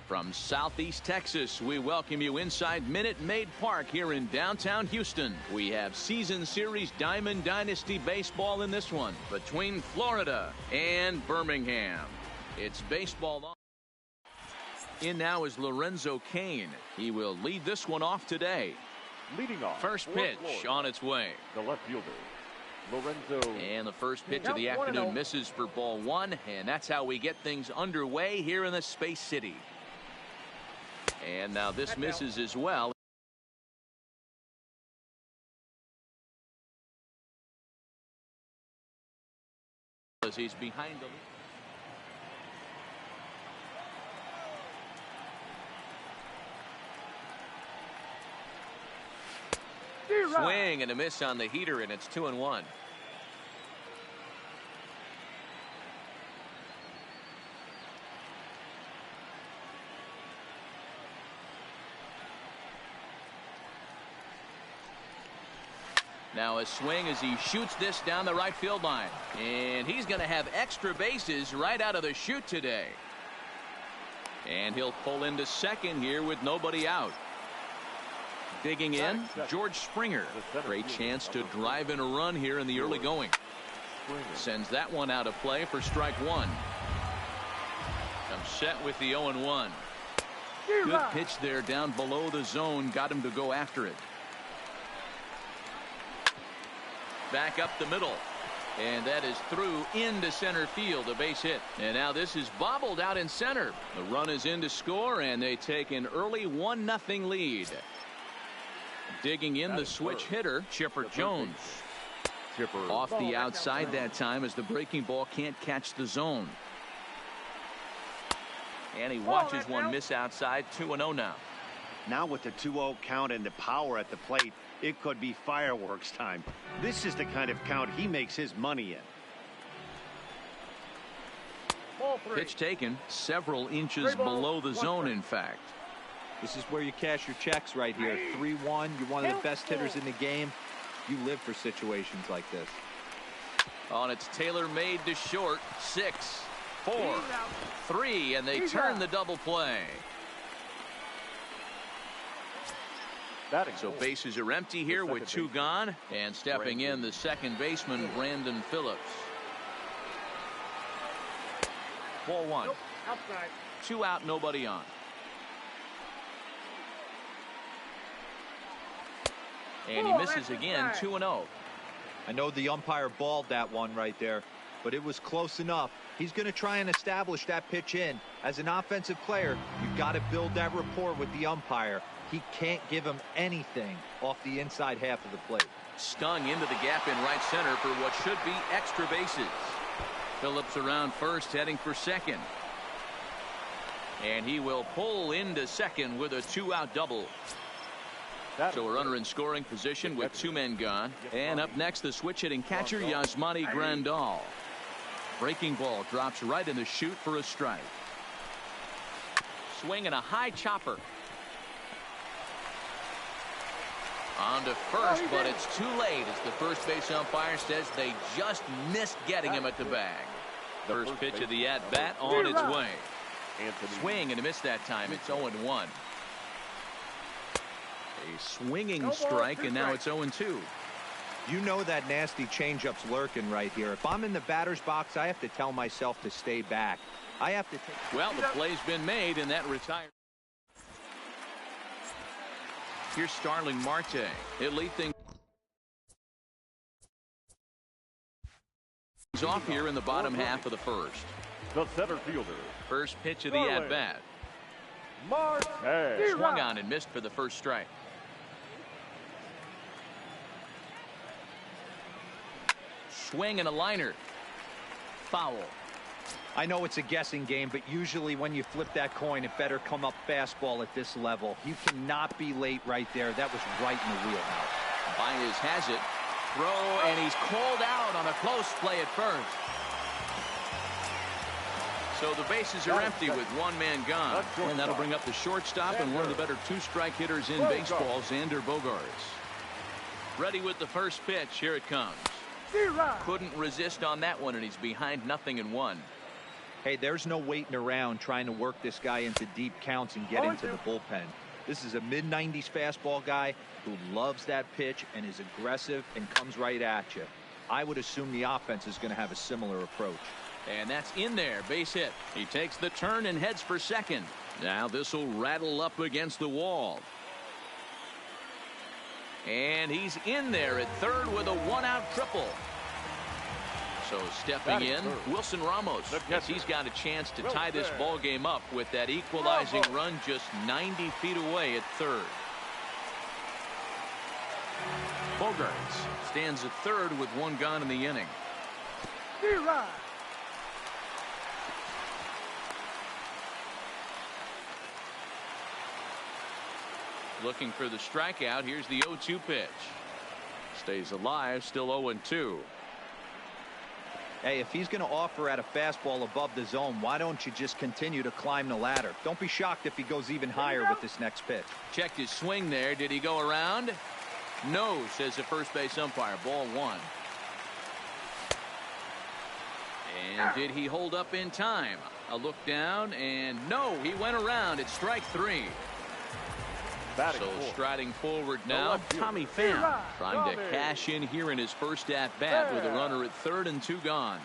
From Southeast Texas, we welcome you inside Minute Maid Park here in downtown Houston. We have Season Series Diamond Dynasty Baseball in this one between Florida and Birmingham. It's baseball on. In now is Lorenzo Cain. He will lead this one off today. Leading off. First pitch on its way. The left fielder, Lorenzo. And the first pitch of the afternoon misses for ball one. And that's how we get things underway here in the Space City. And now this misses as well. As he's behind the swing and a miss on the heater, and it's 2-1. Now a swing as he shoots this down the right field line, and he's going to have extra bases right out of the chute today. And he'll pull into second here with nobody out. Digging in, George Springer. Great chance to drive in a run here in the early going. Sends that one out of play for strike one. Comes set with the 0-1. Good pitch there down below the zone. Got him to go after it. Back up the middle. And that is through into center field, a base hit. And now this is bobbled out in center. The run is in to score, and they take an early 1-0 lead. Digging in the switch hitter, Chipper Jones. Off the outside that time as the breaking ball can't catch the zone. And he watches one miss outside. 2-0 now. Now with the 2-0 count and the power at the plate, it could be fireworks time. This is the kind of count he makes his money in. Pitch taken several inches below the zone, in fact. This is where you cash your checks right here. 3-1. You're one of the best hitters in the game. You live for situations like this. On it's tailor-made to short. 6, 4, 3, and they turn the double play. So bases are empty here with 2 gone, and stepping in the second baseman, Brandon Phillips. Ball 1. 2 out, nobody on. And he misses again. 2-0. I know the umpire balled that one right there, but it was close enough. He's going to try and establish that pitch in. As an offensive player, you've got to build that rapport with the umpire. He can't give him anything off the inside half of the plate. Stung into the gap in right center for what should be extra bases. Phillips around first, heading for second. And he will pull into second with a 2-out double. So a runner in scoring position with 2 men gone. And up next, the switch-hitting catcher, Yasmani Grandal. Breaking ball drops right in the chute for a strike. Swing and a high chopper. On to first, but it's too late as the first base umpire says they just missed getting him at the bag. First pitch of the at-bat on its way. Swing and a miss that time. It's 0-1. A swinging strike, and now it's 0-2. You know that nasty changeup's lurking right here. If I'm in the batter's box, I have to tell myself to stay back. I have to take. Well, the play's been made, and that retired. Here's Starling Marte. He'll lead things off here in the bottom half of the first. The center fielder. First pitch of the at-bat. Swung on and missed for the first strike. Swing and a liner. Foul. I know it's a guessing game, but usually when you flip that coin, it better come up fastball at this level. You cannot be late right there. That was right in the wheelhouse. Baez has it. Throw, and he's called out on a close play at first. So the bases are empty with 1 man gone. And that'll bring up the shortstop and one of the better 2-strike hitters in baseball, Xander Bogaerts. Ready with the first pitch. Here it comes. Couldn't resist on that one, and he's behind 0-1. Hey, there's no waiting around trying to work this guy into deep counts and get into the bullpen. This is a mid-90s fastball guy who loves that pitch and is aggressive and comes right at you. I would assume the offense is going to have a similar approach. And that's in there, base hit. He takes the turn and heads for second. Now this will rattle up against the wall. And he's in there at third with a one-out triple. So stepping in, Wilson Ramos, as he's got a chance to tie this ball game up with that equalizing run just 90 feet away at third. Bogarts stands at third with one gone in the inning. Looking for the strikeout. Here's the 0-2 pitch. Stays alive, still 0-2. Hey, if he's going to offer at a fastball above the zone, why don't you just continue to climb the ladder? Don't be shocked if he goes even higher with this next pitch. Checked his swing there. Did he go around? No, says the first base umpire. Ball one. And did he hold up in time? A look down, and no, he went around. It's strike three. So striding forward now, Tommy Pham trying to cash in here in his first at-bat with a runner at third and two gone.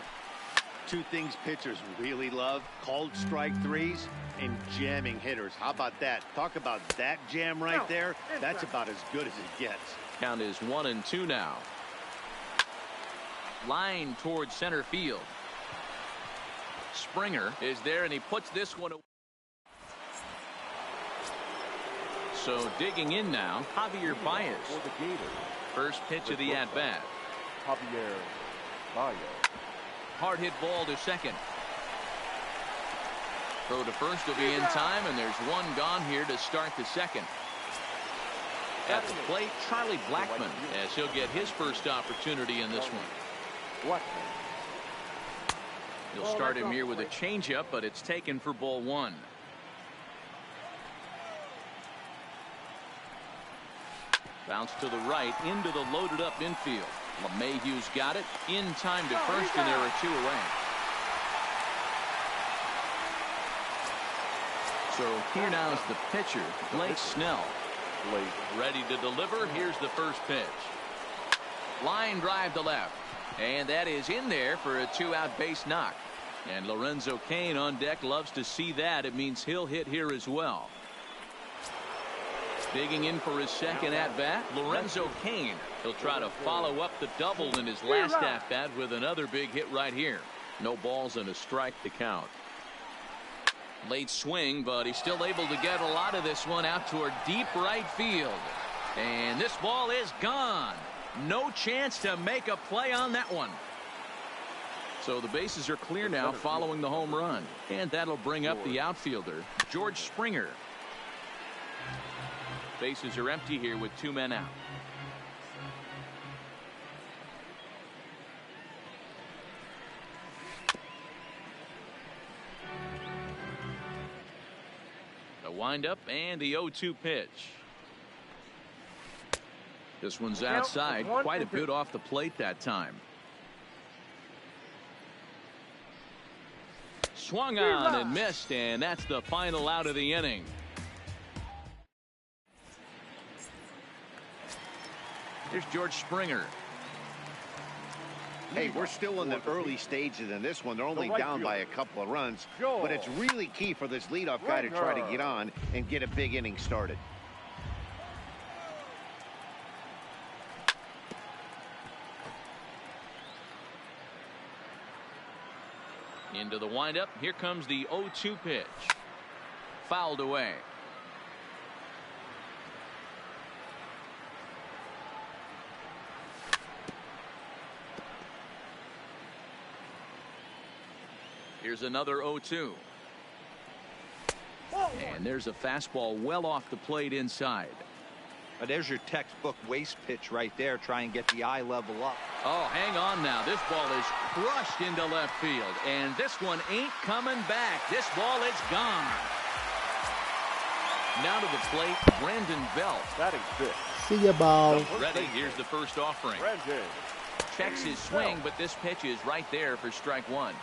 Two things pitchers really love: called strike threes and jamming hitters. How about that? Talk about that jam right there. That's about as good as it gets. Count is 1-2 now. Line towards center field. Springer is there, and he puts this one away. So digging in now, Javier Baez. First pitch of the at-bat. Javier Baez. Hard hit ball to second. Throw to first will be in time, and there's one gone here to start the second. At the plate, Charlie Blackmon, as he'll get his first opportunity in this one. He'll start him here with a changeup, but it's taken for ball one. Bounce to the right into the loaded up infield. LeMahieu's got it in time to first, and there are two away. So here now is the pitcher, Blake Snell. Ready to deliver. Here's the first pitch. Line drive to left. And that is in there for a two-out base knock. And Lorenzo Cain on deck loves to see that. It means he'll hit here as well. Digging in for his second at-bat, Lorenzo Cain. He'll try to follow up the double in his last at-bat with another big hit right here. No balls and a strike to count. Late swing, but he's still able to get a lot of this one out toward deep right field. And this ball is gone. No chance to make a play on that one. So the bases are clear now following the home run. And that'll bring up the outfielder, George Springer. Bases are empty here with two men out. The windup and the 0-2 pitch. This one's outside, quite a bit off the plate that time. Swung on and missed, and that's the final out of the inning. Here's George Springer. Hey, we're still in the early stages in this one. They're only down by a couple of runs, but it's really key for this leadoff guy to try to get on and get a big inning started. Into the windup. Here comes the 0-2 pitch. Fouled away. Here's another 0-2. And there's a fastball well off the plate inside. There's your textbook waste pitch right there. Try and get the eye level up. Oh, hang on now. This ball is crushed into left field. And this one ain't coming back. This ball is gone. Now to the plate, Brandon Belt. That is it. See ya, ball. Ready. Here's the first offering. Brandon. Checks his swing, but this pitch is right there for strike one.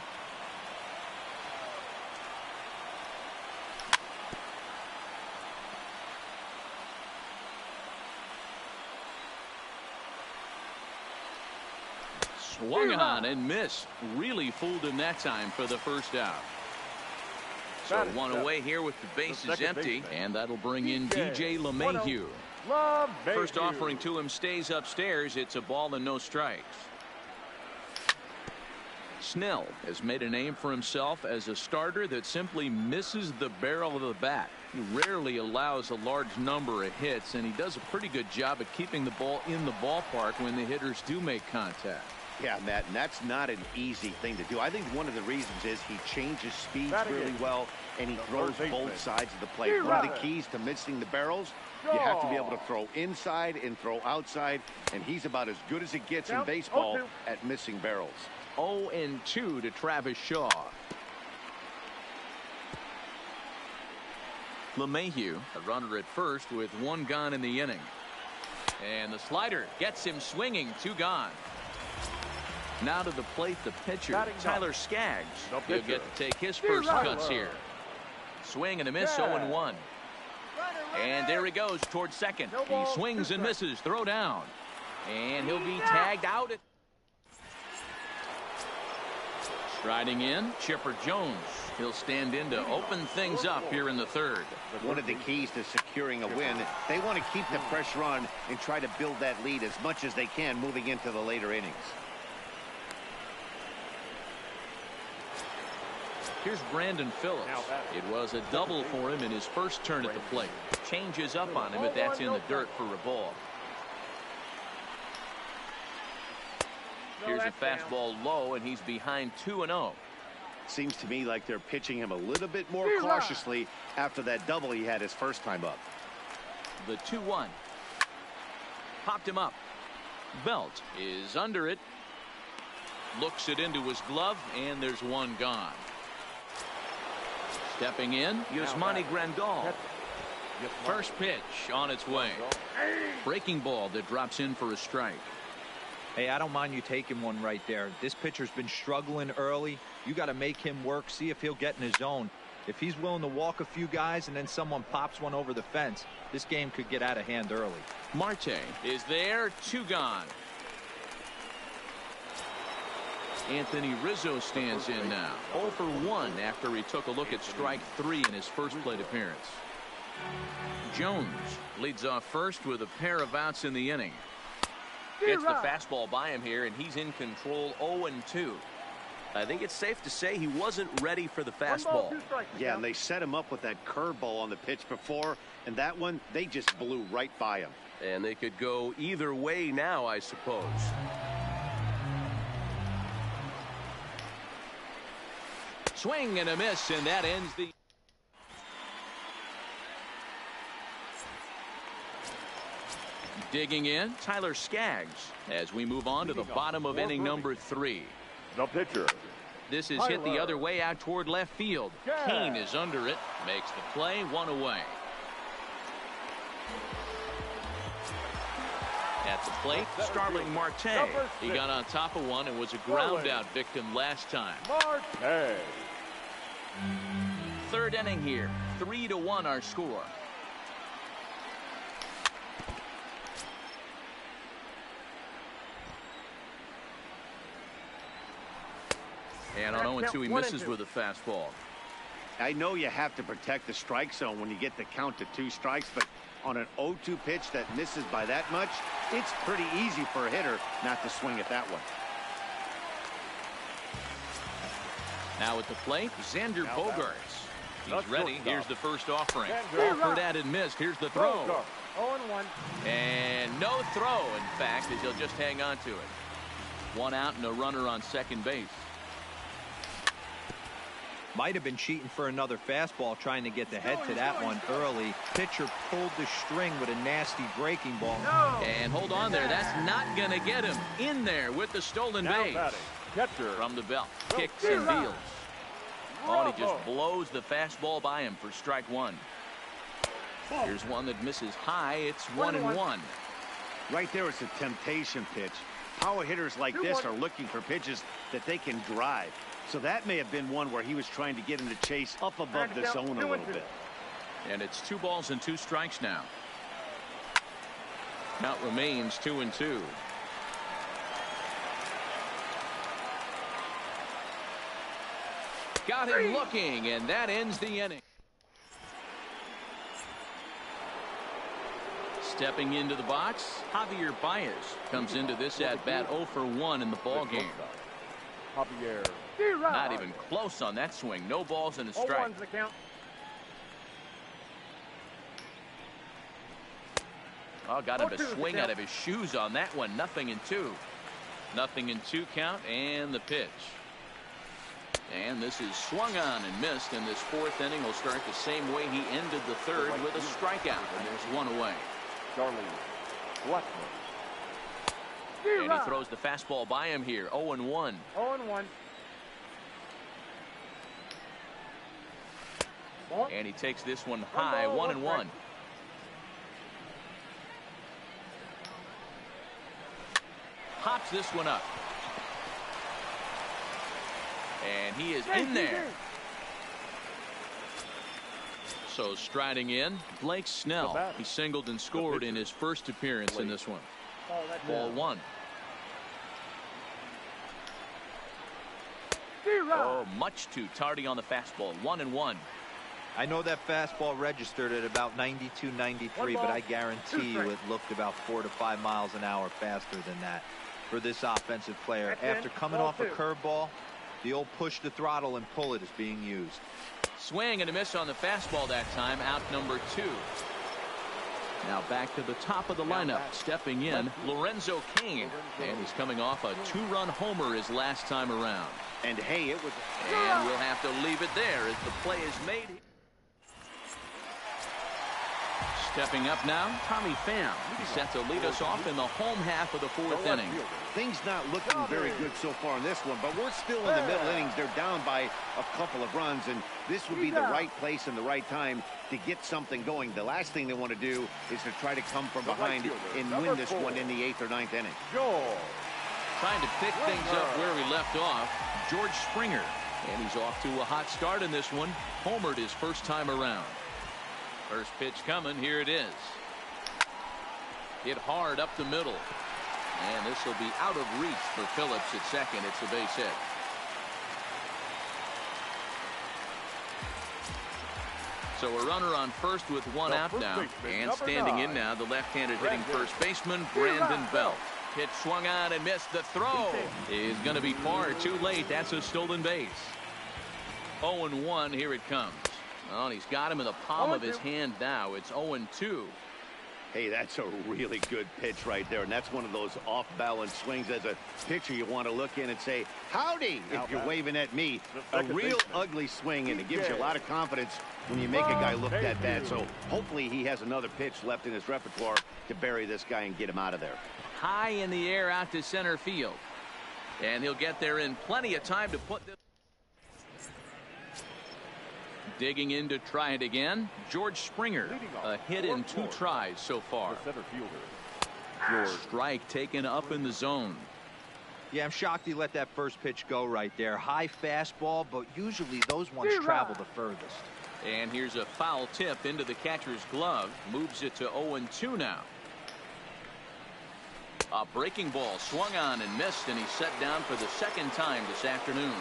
Swung on and missed. Really fooled him that time for the first out. So one away here with the bases empty, and that'll bring in DJ LeMahieu. First offering to him stays upstairs. It's a ball and no strikes. Snell has made a name for himself as a starter that simply misses the barrel of the bat. He rarely allows a large number of hits, and he does a pretty good job at keeping the ball in the ballpark when the hitters do make contact. Yeah, Matt, and that's not an easy thing to do. I think one of the reasons is he changes speeds really well, and he throws both sides of the plate. One of the keys to missing the barrels, you have to be able to throw inside and throw outside, and he's about as good as it gets in baseball at missing barrels. 0-2 to Travis Shaw. LeMahieu, a runner at first with one gone in the inning. And the slider gets him swinging, 2 gone. Now to the plate, the pitcher, Tyler Skaggs. He'll get to take his first cuts here. Swing and a miss, 0-1. And there he goes towards second. He swings and misses, throw down. And he'll be tagged out. Striding in, Chipper Jones. He'll stand in to open things up here in the third. One of the keys to securing a win, they want to keep the pressure on and try to build that lead as much as they can moving into the later innings. Here's Brandon Phillips. It was a double for him in his first turn at the plate. Changes up on him, but that's in the dirt for a ball. Here's a fastball low, and he's behind 2-0. Seems to me like they're pitching him a little bit more cautiously after that double he had his first time up. The 2-1. Popped him up. Belt is under it. Looks it into his glove, and there's one gone. Stepping in, Yasmani Grandal. First pitch on its way. Breaking ball that drops in for a strike. Hey, I don't mind you taking one right there. This pitcher's been struggling early. You got to make him work, see if he'll get in his zone. If he's willing to walk a few guys and then someone pops one over the fence, this game could get out of hand early. Marte is there, 2 gone. Anthony Rizzo stands in now. 0 for 1 after he took a look at strike 3 in his first plate appearance. Jones leads off first with a pair of outs in the inning. Gets the fastball by him here, and he's in control. 0-2. I think it's safe to say he wasn't ready for the fastball. Yeah, and they set him up with that curveball on the pitch before, and that one, they just blew right by him. And they could go either way now, I suppose. Swing and a miss, and that ends the... Digging in, Tyler Skaggs, as we move on to the bottom of inning number 3. The pitcher. This is hit the other way out toward left field. Kane is under it, makes the play, 1 away. At the plate, Starling Marte. He got on top of one and was a ground out victim last time. Marte. Third inning here, 3-1 our score. And on 0-2, he misses with a fastball. I know you have to protect the strike zone when you get the count to 2 strikes, but on an 0-2 pitch that misses by that much, it's pretty easy for a hitter not to swing at that one. Now at the plate, Xander Bogaerts. He's ready. Here's the first offering. Offered at and missed. Here's the throw. 0-1. And no throw, in fact, as he'll just hang on to it. 1 out and a runner on second base. Might have been cheating for another fastball, trying to get the head to that one early. Pitcher pulled the string with a nasty breaking ball. And hold on there. That's not going to get him in there with the stolen base. Catcher. From the belt. Kicks and deals. Oh, and he just blows the fastball by him for strike 1. Here's one that misses high. It's 1-1. Right there, it's a temptation pitch. Power hitters like this are looking for pitches that they can drive. So that may have been one where he was trying to get him to chase up above the zone a little bit. And it's 2 balls and 2 strikes now. Count remains 2-2. Got him looking, and that ends the inning. Stepping into the box, Javier Baez comes into this at bat 0 for 1 in the ball game. Javier. Not even close on that swing. No balls and a strike. Oh, got him to swing out of his shoes on that one. 0-2. 0-2 count, and the pitch. And this is swung on and missed, and this fourth inning will start the same way he ended the third with a strikeout, and there's one away. Charlie Blackman. And he throws the fastball by him here. 0-1. 0-1. And he takes this one high. 1-1. Pops this one up. And he is in there. So striding in, Blake Snell. He singled and scored in his first appearance in this one. Ball 1. Oh, much too tardy on the fastball. 1-1. I know that fastball registered at about 92, 93, but I guarantee you it looked about 4 to 5 miles an hour faster than that for this offensive player. After coming off a curveball, the old push the throttle and pull it is being used. Swing and a miss on the fastball that time. Out number 2. Now back to the top of the lineup. Stepping in, Lorenzo Cain. And he's coming off a 2-run homer his last time around. And hey, it was... And we'll have to leave it there as the play is made. Stepping up now, Tommy Pham. He's set to lead us off in the home half of the fourth inning. Things not looking very good so far in this one, but we're still in the middle innings. They're down by a couple of runs, and this would be the right place and the right time to get something going. The last thing they want to do is to try to come from behind and win this one in the 8th or 9th inning. Trying to pick things up where we left off, George Springer. And he's off to a hot start in this one. Homered his first time around. First pitch coming. Here it is. Hit hard up the middle. And this will be out of reach for Phillips at second. It's a base hit. So a runner on first with one out now. And standing in now, the left-handed hitting first baseman, Brandon Belt. Pitch swung on and missed. The throw is going to be far too late. That's a stolen base. 0-1. Here it comes. Oh, and he's got him in the palm of his hand now. It's 0-2. Hey, that's a really good pitch right there, and that's one of those off-balance swings. As a pitcher, you want to look in and say, howdy, if you're waving at me. A real ugly swing, and it gives you a lot of confidence when you make a guy look that bad. So hopefully he has another pitch left in his repertoire to bury this guy and get him out of there. High in the air out to center field. And he'll get there in plenty of time to put this. Digging in to try it again, George Springer. A hit in 2 tries so far. Strike taken up in the zone. Yeah, I'm shocked he let that first pitch go right there. High fastball, but usually those ones travel the furthest. And here's a foul tip into the catcher's glove. Moves it to 0-2 now. A breaking ball swung on and missed, and he's set down for the second time this afternoon.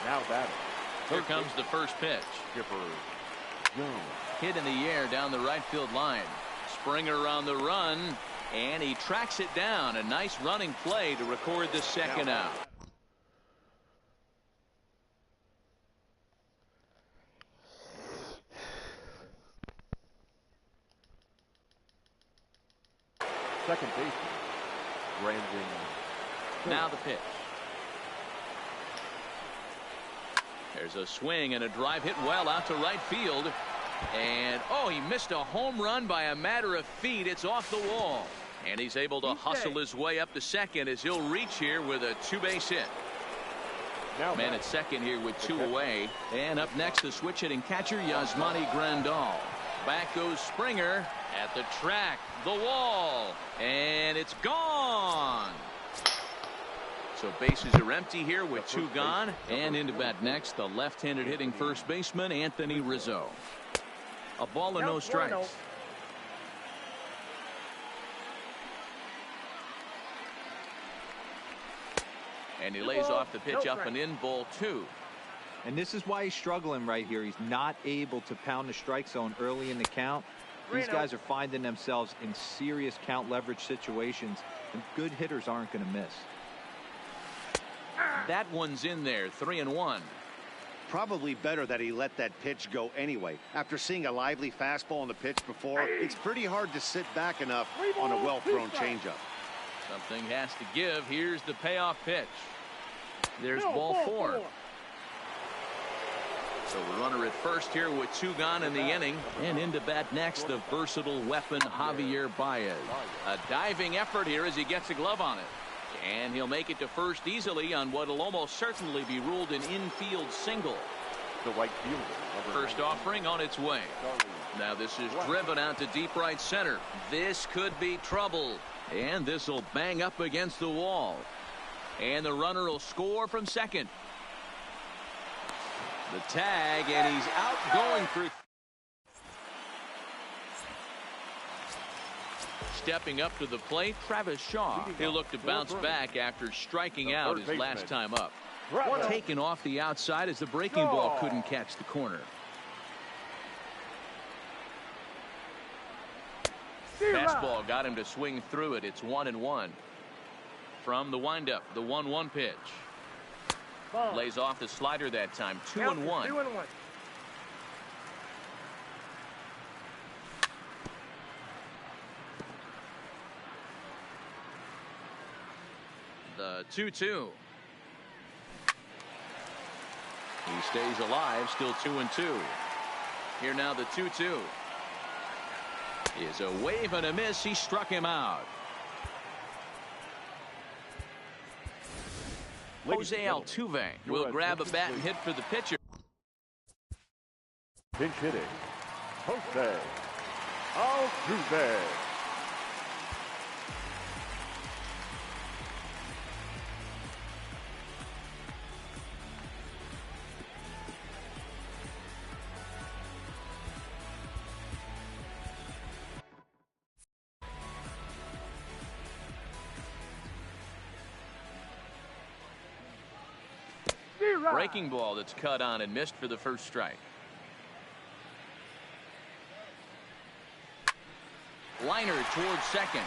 Now batting. Here comes the first pitch. Hit in the air down the right field line. Springer on the run, and he tracks it down. A nice running play to record the second out. Second baseman, Brandon. Now the pitch. There's a swing and a drive hit well out to right field. And, oh, he missed a home run by a matter of feet. It's off the wall. And he's able to hustle his way up to second as he'll reach here with a 2-base hit. Man at second here with 2 away. And up next, the switch hitting catcher, Yasmani Grandal. Back goes Springer at the track, the wall, and it's gone. So bases are empty here with 2 gone. And into bat next, the left-handed hitting first baseman, Anthony Rizzo. A ball and no strikes. And he lays off the pitch up and in, ball 2. And this is why he's struggling right here. He's not able to pound the strike zone early in the count. These guys are finding themselves in serious count leverage situations, and good hitters aren't going to miss. That one's in there, 3-1. Probably better that he let that pitch go anyway. After seeing a lively fastball on the pitch before, it's pretty hard to sit back enough on a well-thrown changeup. Something has to give. Here's the payoff pitch. There's ball 4. So a runner at first here with 2 gone in the inning. And into bat next, the versatile weapon Javier Baez. A diving effort here as he gets a glove on it. And he'll make it to first easily on what will almost certainly be ruled an infield single. The right fielder. First offering on its way. Now this is driven out to deep right center. This could be trouble. And this will bang up against the wall. And the runner will score from second. The tag, and he's out going through. Stepping up to the plate, Travis Shaw. He'll look to bounce back after striking out his last time up. Taken off the outside as the breaking ball couldn't catch the corner. Fastball got him to swing through it. It's 1-1. From the windup, the 1-1 pitch. Lays off the slider that time. 2-1. The 2-2. He stays alive, still 2-2. Here now the 2-2. Is a wave and a miss. He struck him out. Jose Altuve will grab a bat and hit for the pitcher. Pinch hitting, Jose Altuve. Breaking ball that's cut on and missed for the first strike. Liner towards second.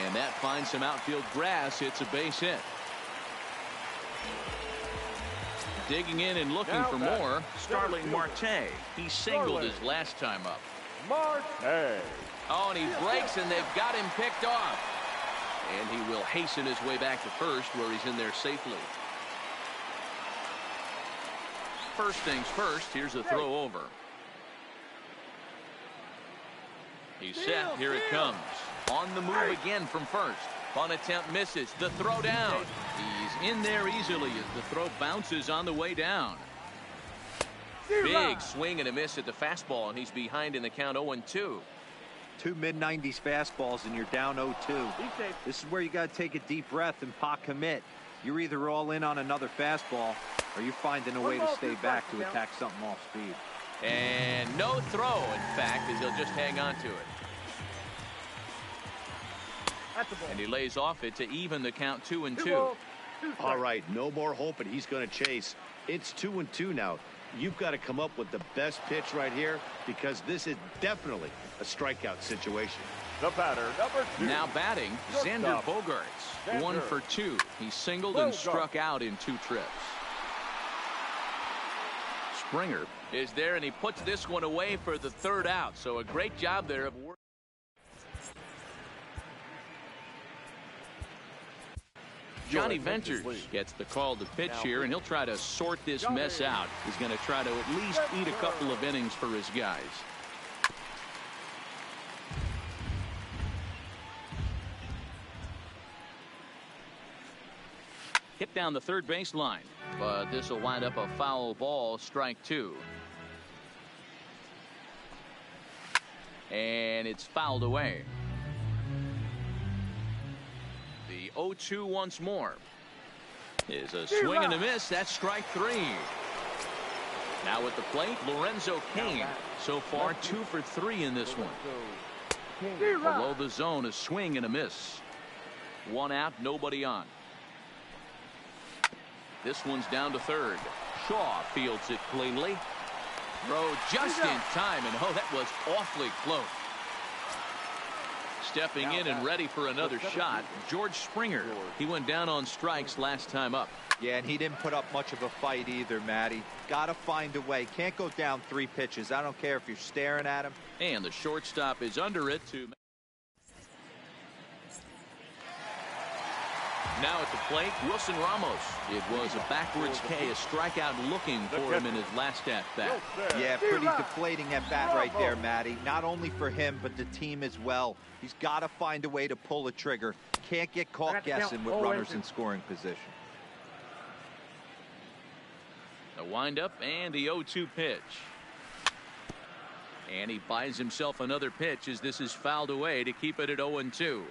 And that finds some outfield grass. It's a base hit. Digging in and looking for more. Starling Marte. He singled his last time up. Marte. Oh, and he breaks, and they've got him picked off. And he will hasten his way back to first, where he's in there safely. First things first, here's a throw over. He's set, here it comes. On the move again from first. Bunt attempt misses, the throw down. He's in there easily as the throw bounces on the way down. Big swing and a miss at the fastball, and he's behind in the count 0-2. 2 mid-90s fastballs and you're down 0-2. This is where you got to take a deep breath and pot commit. You're either all in on another fastball or you're finding a way to stay back to attack something off speed. And no throw, in fact, as he'll just hang on to it. And he lays off it to even the count 2-2. All right, no more hoping he's going to chase. It's 2-2 now. You've got to come up with the best pitch right here because this is definitely a strikeout situation. The batter, number 2. Now batting, Xander Bogaerts. 1 for 2. He singled and struck out in 2 trips. Springer is there, and he puts this one away for the 3rd out. So a great job there of work. Johnny Venters gets the call to pitch here, and he'll try to sort this mess out. He's going to try to at least eat a couple of innings for his guys. Hit down the third base line, but this will wind up a foul ball, strike 2. And it's fouled away. The 0-2 once more. Is a swing and a miss. That's strike 3. Now at the plate, Lorenzo Cain. So far 2 for 3 in this one. Below the zone, a swing and a miss. 1 out, nobody on. This one's down to third. Shaw fields it cleanly. Throw just in time, and oh, that was awfully close. Stepping in and ready for another shot, George Springer. He went down on strikes last time up. Yeah, and he didn't put up much of a fight either, Matty. Got to find a way. Can't go down 3 pitches. I don't care if you're staring at him. And the shortstop is under it to... Now at the plate, Wilson Ramos. It was a backwards K, a strikeout looking for him in his last at-bat. Yeah, pretty deflating at-bat right there, Matty. Not only for him, but the team as well. He's got to find a way to pull a trigger. Can't get caught guessing with runners in scoring position. The windup and the 0-2 pitch. And he buys himself another pitch as this is fouled away to keep it at 0-2.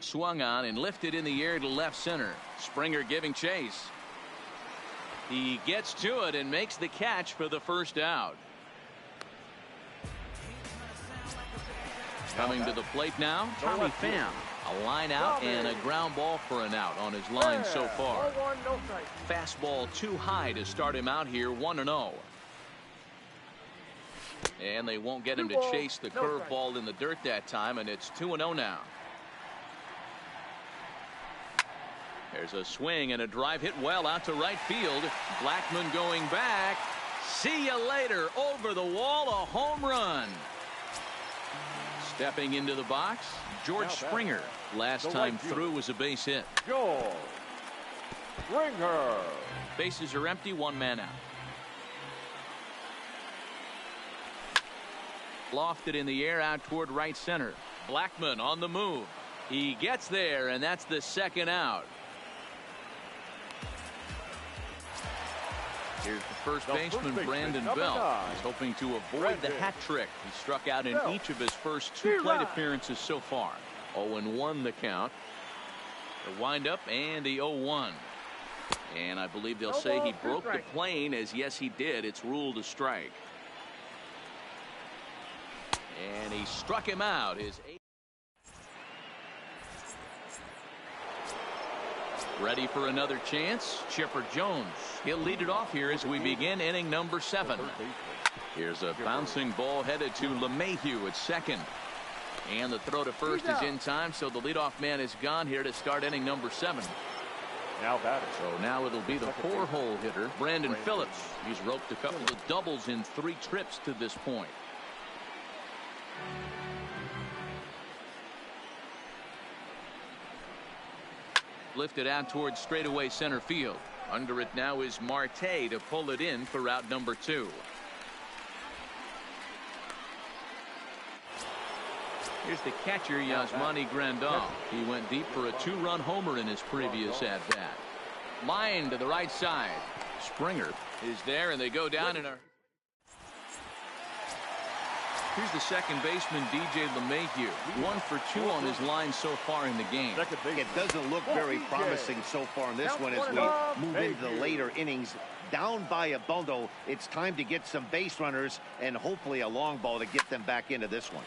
Swung on and lifted in the air to left center. Springer giving chase. He gets to it and makes the catch for the first out. Coming to the plate now, Tommy Pham. A line out and a ground ball for an out on his line so far. Fastball too high to start him out here, 1-0. And they won't get him to chase the curveball in the dirt that time, and it's 2-0 now. There's a swing and a drive hit well out to right field. Blackmon going back. See you later. Over the wall, a home run. Stepping into the box, George Springer. Last time through was a base hit. George Springer. Bases are empty, 1 man out. Lofted in the air out toward right center. Blackmon on the move. He gets there, and that's the second out. Here's the first baseman, Brandon Belt. He's hoping to avoid the hat trick. He struck out in each of his first 2 plate appearances so far. 0-1 the count. The windup and the 0-1. And I believe they'll say he broke the plane, as yes he did. It's ruled a strike. And he struck him out. His 8th. Ready for another chance. Chipper Jones. He'll lead it off here as we begin inning number 7. Here's a bouncing ball headed to LeMahieu at second. And the throw to first is in time, so the leadoff man is gone here to start inning number 7. So now it'll be the 4-hole hitter, Brandon Phillips. He's roped a couple of doubles in 3 trips to this point. Lifted out towards straightaway center field. Under it now is Marte to pull it in for out number 2. Here's the catcher, Yasmani Grandal. He went deep for a 2-run homer in his previous at-bat. Line to the right side. Springer is there, and they go down in a... Here's the second baseman, DJ LeMahieu. 1 for 2 on his line so far in the game. It doesn't look very promising so far in this one as we move into the later innings. Down by a bundle, it's time to get some base runners and hopefully a long ball to get them back into this one.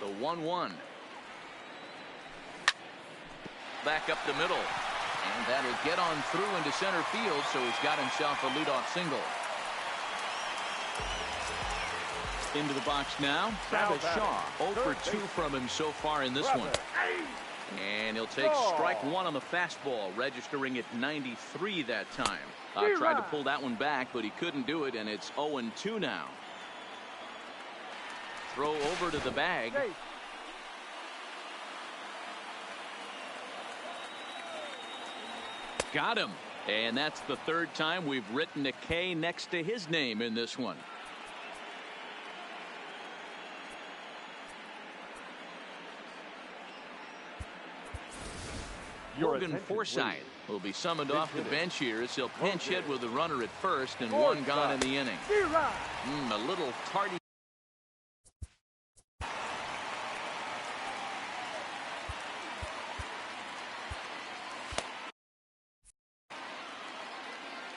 The 1-1. Back up the middle. And that'll get on through into center field, so he's got himself a leadoff single. Into the box now, Travis Shaw. 0 for 2 from him so far in this one. And he'll take strike 1 on the fastball, registering at 93 that time. Tried to pull that one back, but he couldn't do it, and it's 0-2 now. Throw over to the bag. Got him. And that's the 3rd time we've written a K next to his name in this one. Morgan Forsythe will be summoned off the bench here as he'll pinch hit with a runner at first and 1 gone in the inning. A little tardy.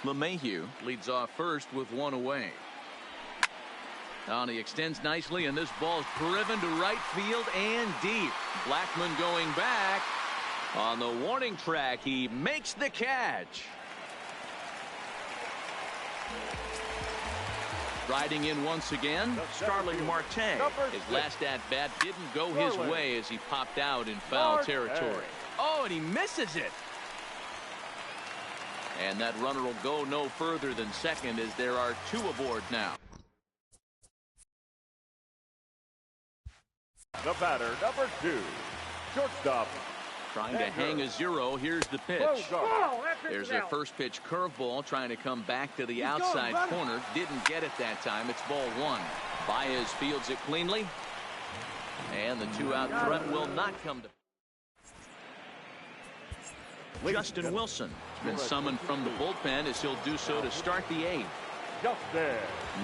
LeMahieu leads off first with 1 away. He extends nicely, and this ball's driven to right field and deep. Blackman going back. On the warning track, he makes the catch. Riding in once again, Starling Marte. His last at-bat didn't go his way as he popped out in foul territory. Oh, and he misses it. And that runner will go no further than second as there are 2 aboard now. The batter, number 2, shortstop. Trying to hang a 0. Here's the pitch. There's their first pitch curveball trying to come back to the outside corner. Didn't get it that time. It's ball 1. Baez fields it cleanly. And the 2-out threat will not come to. Justin Wilson has been summoned from the bullpen as he'll do so to start the 8th.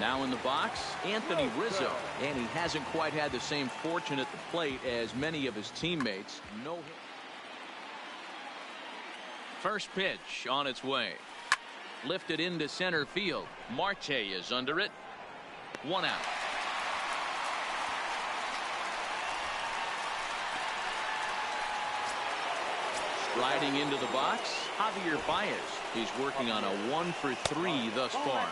Now in the box, Anthony Rizzo, and he hasn't quite had the same fortune at the plate as many of his teammates. No hit. First pitch on its way. Lifted into center field. Marte is under it. 1 out. Striding into the box, Javier Baez. He's working on a 1-for-3 thus far.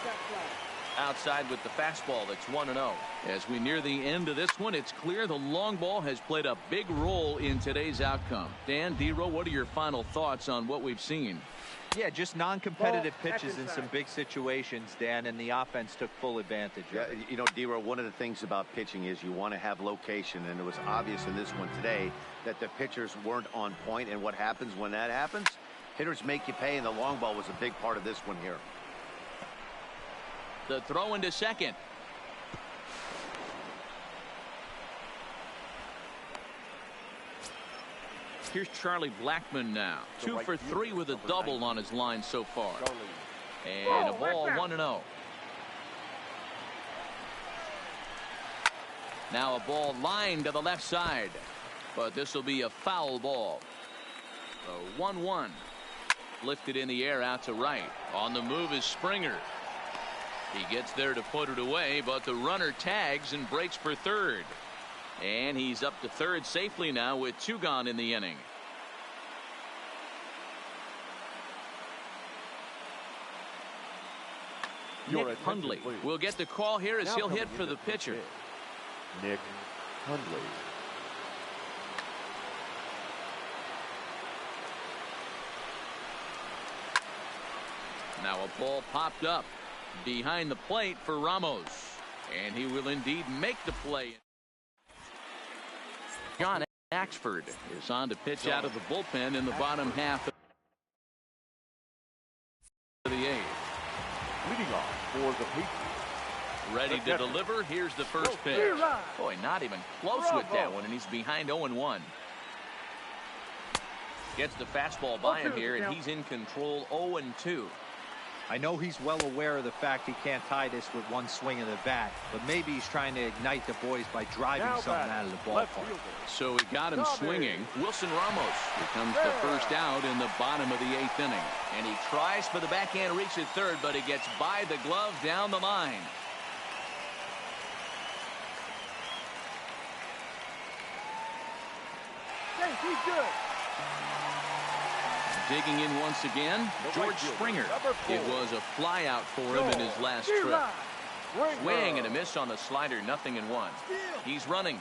Outside with the fastball, that's 1-0. As we near the end of this one, it's clear the long ball has played a big role in today's outcome. Dan, D-Row, what are your final thoughts on what we've seen? Yeah, just non-competitive pitches in some big situations, Dan, and the offense took full advantage of it. You know, D-Row, one of the things about pitching is you want to have location, and it was obvious in this one today that the pitchers weren't on point, and what happens when that happens? Hitters make you pay, and the long ball was a big part of this one here. The throw into second. Here's Charlie Blackman now. 2 for 3 with a double on his line so far. And a ball 1-0. Now a ball lined to the left side. But this will be a foul ball. So 1-1. Lifted in the air out to right. On the move is Springer. He gets there to put it away, but the runner tags and breaks for third. And he's up to third safely now with 2 gone in the inning. Nick Hundley will get the call here as he'll hit for the pitcher. Nick Hundley. Now a ball popped up behind the plate for Ramos. And he will indeed make the play. John Axford is on to pitch out of the bullpen in the bottom half of the 8th. Leading off for the Patriots. Ready to deliver. Here's the first pitch. Boy, not even close with that one, and he's behind 0-1. Gets the fastball by him here, and he's in control 0-2. I know he's well aware of the fact he can't tie this with one swing of the bat, but maybe he's trying to ignite the boys by driving something out of the ballpark. So he got him swinging. Wilson Ramos becomes the first out in the bottom of the 8th inning. And he tries for the backhand reach at third, but he gets by the glove down the line. He's good. Digging in once again, George Springer. It was a fly out for him in his last trip. Swing and a miss on the slider, 0-1. He's running.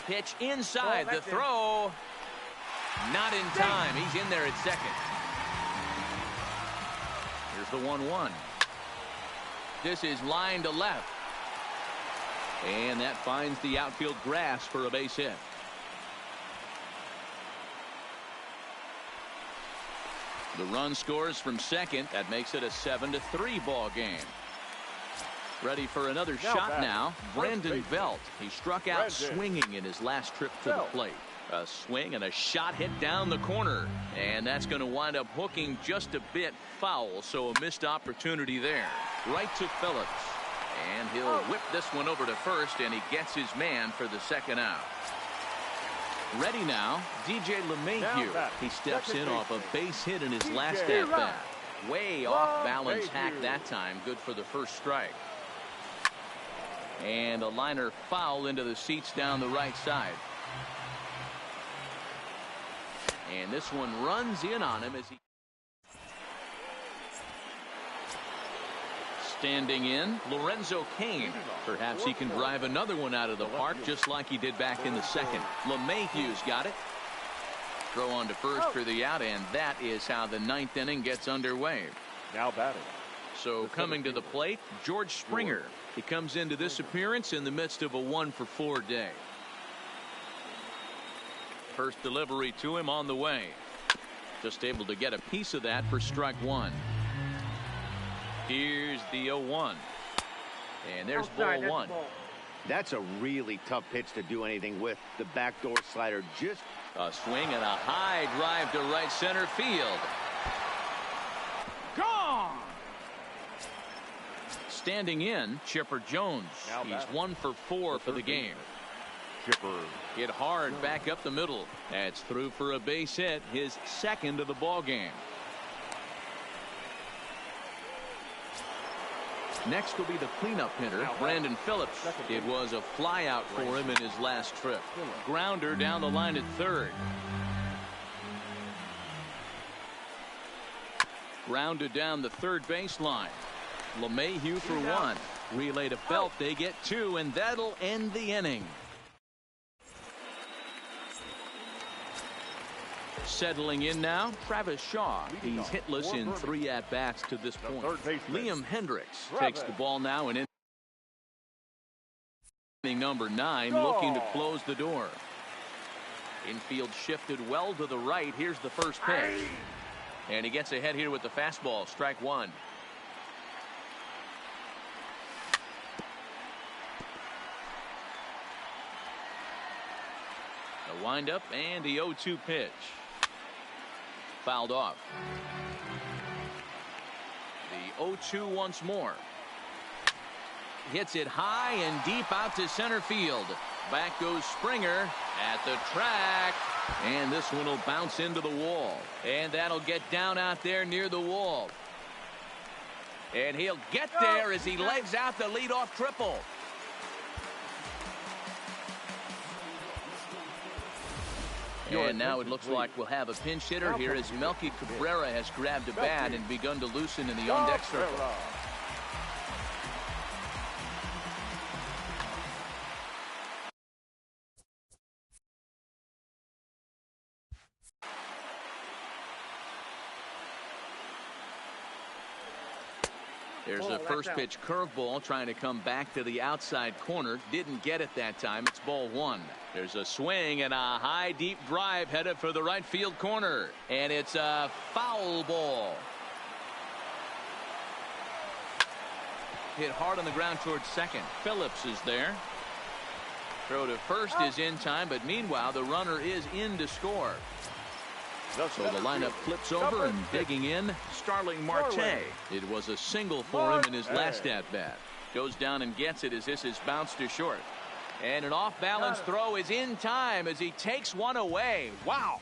Pitch inside, the throw. Not in time. He's in there at second. Here's the 1-1. This is line to left. And that finds the outfield grass for a base hit. The run scores from second. That makes it a 7-3 ball game. Ready for another shot now. Brandon Belt. He struck out swinging in his last trip to the plate. A swing and a shot hit down the corner. And that's going to wind up hooking just a bit foul. So a missed opportunity there. Right to Phillips. And he'll whip this one over to first. And he gets his man for the second out. Ready now, DJ LeMahieu. He steps in off a base hit in his last at-bat. Way off balance hack that time. Good for the first strike. And a liner foul into the seats down the right side. And this one runs in on him as he standing in, Lorenzo Cain. Perhaps he can drive another one out of the park just like he did back in the second. LeMahieu's got it. Throw on to first for the out, and that is how the ninth inning gets underway. Now batting. So coming to the plate, George Springer. He comes into this appearance in the midst of a 1-for-4 day. First delivery to him on the way. Just able to get a piece of that for strike one. Here's the 0-1. And there's ball one. That's a really tough pitch to do anything with. The backdoor slider just a swing and a high drive to right center field. Gone. Standing in, Chipper Jones. He's 1-for-4 for the game. Chipper hit hard back up the middle. That's through for a base hit, his second of the ball game. Next will be the cleanup hitter, Brandon Phillips. It was a fly out for him in his last trip. Grounder down the line at third. Grounded down the third baseline. LeMahieu for one. Relay to Belt. They get two, and that'll end the inning. Settling in now, Travis Shaw. He's hitless in 3 at-bats to this point. Liam Hendricks takes the ball now and inning number 9, looking to close the door. Infield shifted well to the right. Here's the first pitch. And he gets ahead here with the fastball. Strike one. The windup and the 0-2 pitch. Fouled off. The 0-2 once more. Hits it high and deep out to center field. Back goes Springer at the track. And this one will bounce into the wall. And that'll get down out there near the wall. And he'll get there as he legs out the leadoff triple. And now it looks like we'll have a pinch hitter here as Melky Cabrera has grabbed a bat and begun to loosen in the on-deck circle. There's a first pitch curveball trying to come back to the outside corner. Didn't get it that time. It's ball one. There's a swing and a high deep drive headed for the right field corner. And it's a foul ball. Hit hard on the ground towards second. Phillips is there. Throw to first is in time, but meanwhile the runner is in to score. So the lineup flips over and digging in, Starling Marte. It was a single for him in his last at-bat. Goes down and gets it as this is bounced to short. And an off-balance throw is in time as he takes one away. Wow.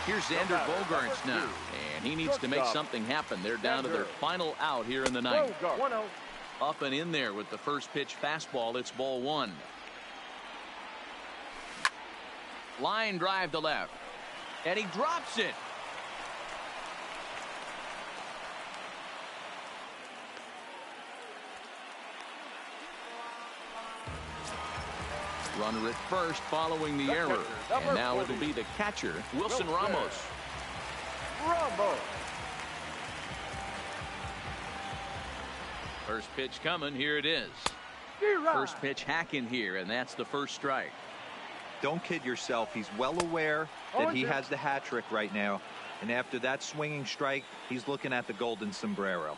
Here's Xander Bogaerts now. And he needs to make something happen. They're down to their final out here in the ninth. Up and in there with the first pitch fastball. It's ball one. Line drive to left. And he drops it. Runner at first following the error. And now it'll be the catcher, Wilson Ramos. First pitch coming. Here it is. First pitch hacking here, and that's the first strike. Don't kid yourself. He's well aware that he has the hat trick right now. And after that swinging strike, he's looking at the golden sombrero.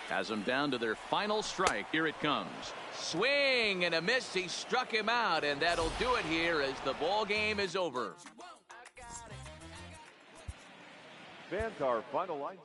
Has them down to their final strike. Here it comes. Swing and a miss. He struck him out, and that'll do it here as the ball game is over. Fans, our final line.